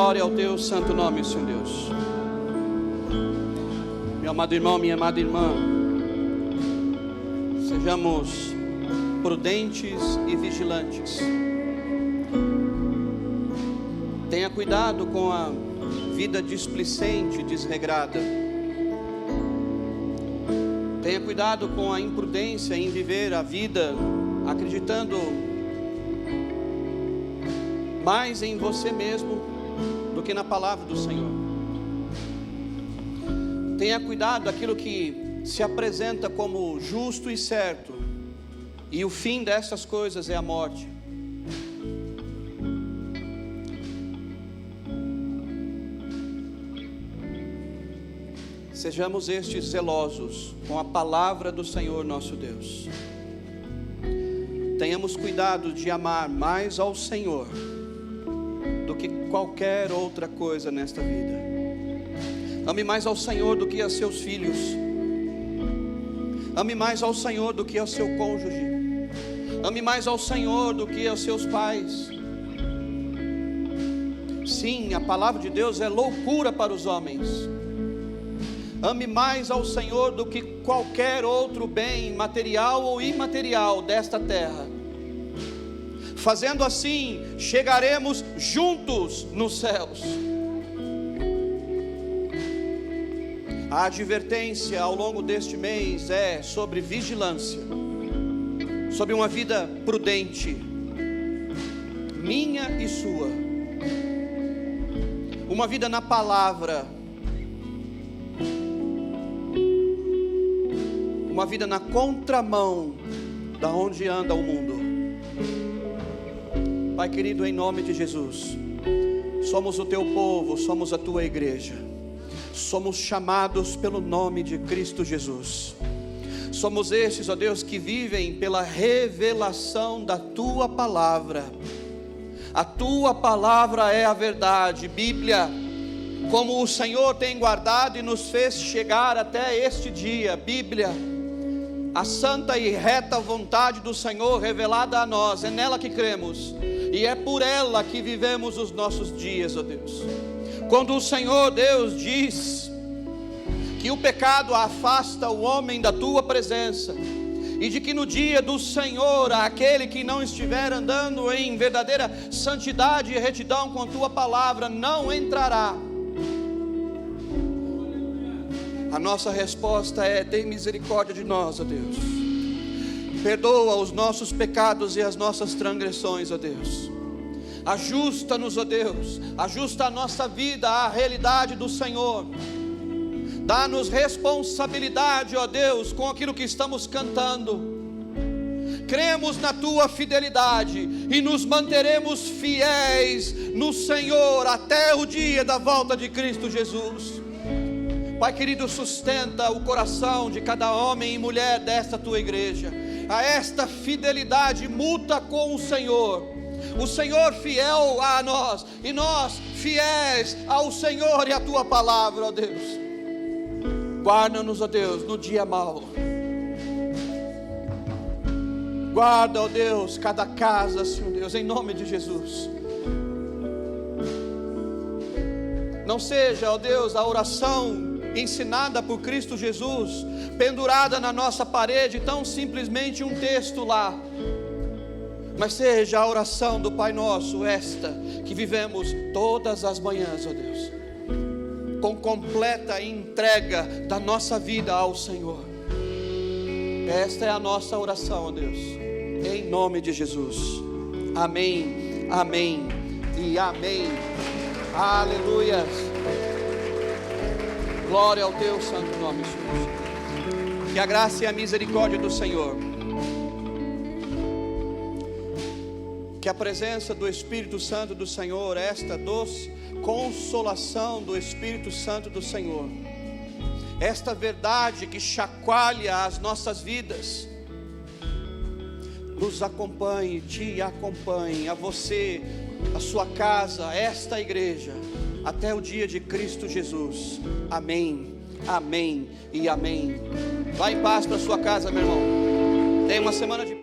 Glória ao teu santo nome, Senhor Deus. Meu amado irmão, minha amada irmã, sejamos prudentes e vigilantes. Tenha cuidado com a vida displicente, desregrada. Tenha cuidado com a imprudência em viver a vida acreditando mais em você mesmo do que na palavra do Senhor. Tenha cuidado daquilo que se apresenta como justo e certo, e o fim dessas coisas é a morte. Sejamos estes zelosos com a palavra do Senhor nosso Deus. Tenhamos cuidado de amar mais ao Senhor do que qualquer outra coisa nesta vida. Ame mais ao Senhor do que a seus filhos. Ame mais ao Senhor do que ao seu cônjuge. Ame mais ao Senhor do que aos seus pais. Sim, a palavra de Deus é loucura para os homens. Ame mais ao Senhor do que qualquer outro bem, material ou imaterial desta terra. Fazendo assim, chegaremos juntos nos céus. A advertência ao longo deste mês é sobre vigilância, sobre uma vida prudente, minha e sua, uma vida na palavra, uma vida na contramão da onde anda o mundo. Pai querido, em nome de Jesus, somos o teu povo, somos a tua igreja, somos chamados pelo nome de Cristo Jesus. Somos estes, ó Deus, que vivem pela revelação da tua palavra. A tua palavra é a verdade. Bíblia, como o Senhor tem guardado e nos fez chegar até este dia. Bíblia, a santa e reta vontade do Senhor revelada a nós, é nela que cremos, e é por ela que vivemos os nossos dias, ó Deus. Quando o Senhor Deus diz que o pecado afasta o homem da tua presença, e de que no dia do Senhor, aquele que não estiver andando em verdadeira santidade e retidão com a tua palavra, não entrará. A nossa resposta é: tem misericórdia de nós, ó Deus. Perdoa os nossos pecados e as nossas transgressões, ó Deus. Ajusta-nos, ó Deus. Ajusta a nossa vida à realidade do Senhor. Dá-nos responsabilidade, ó Deus, com aquilo que estamos cantando. Cremos na tua fidelidade e nos manteremos fiéis no Senhor até o dia da volta de Cristo Jesus. Pai querido, sustenta o coração de cada homem e mulher desta tua igreja a esta fidelidade mútua com o Senhor fiel a nós, e nós fiéis ao Senhor e à tua palavra, ó Deus. Guarda-nos, ó Deus, no dia mau. Guarda, ó Deus, cada casa, Senhor Deus, em nome de Jesus. Não seja, ó Deus, a oração ensinada por Cristo Jesus pendurada na nossa parede, tão simplesmente um texto lá, mas seja a oração do Pai Nosso, esta que vivemos todas as manhãs, ó Deus, com completa entrega da nossa vida ao Senhor. Esta é a nossa oração, ó Deus, em nome de Jesus. Amém, amém e amém. Aleluia. Glória ao teu santo nome, Jesus. Que a graça e a misericórdia do Senhor, que a presença do Espírito Santo do Senhor, esta doce consolação do Espírito Santo do Senhor, esta verdade que chacoalha as nossas vidas, nos acompanhe, te acompanhe, a você, a sua casa, esta igreja, até o dia de Cristo Jesus. Amém, amém e amém. Vá em paz para sua casa, meu irmão. Tenha uma semana de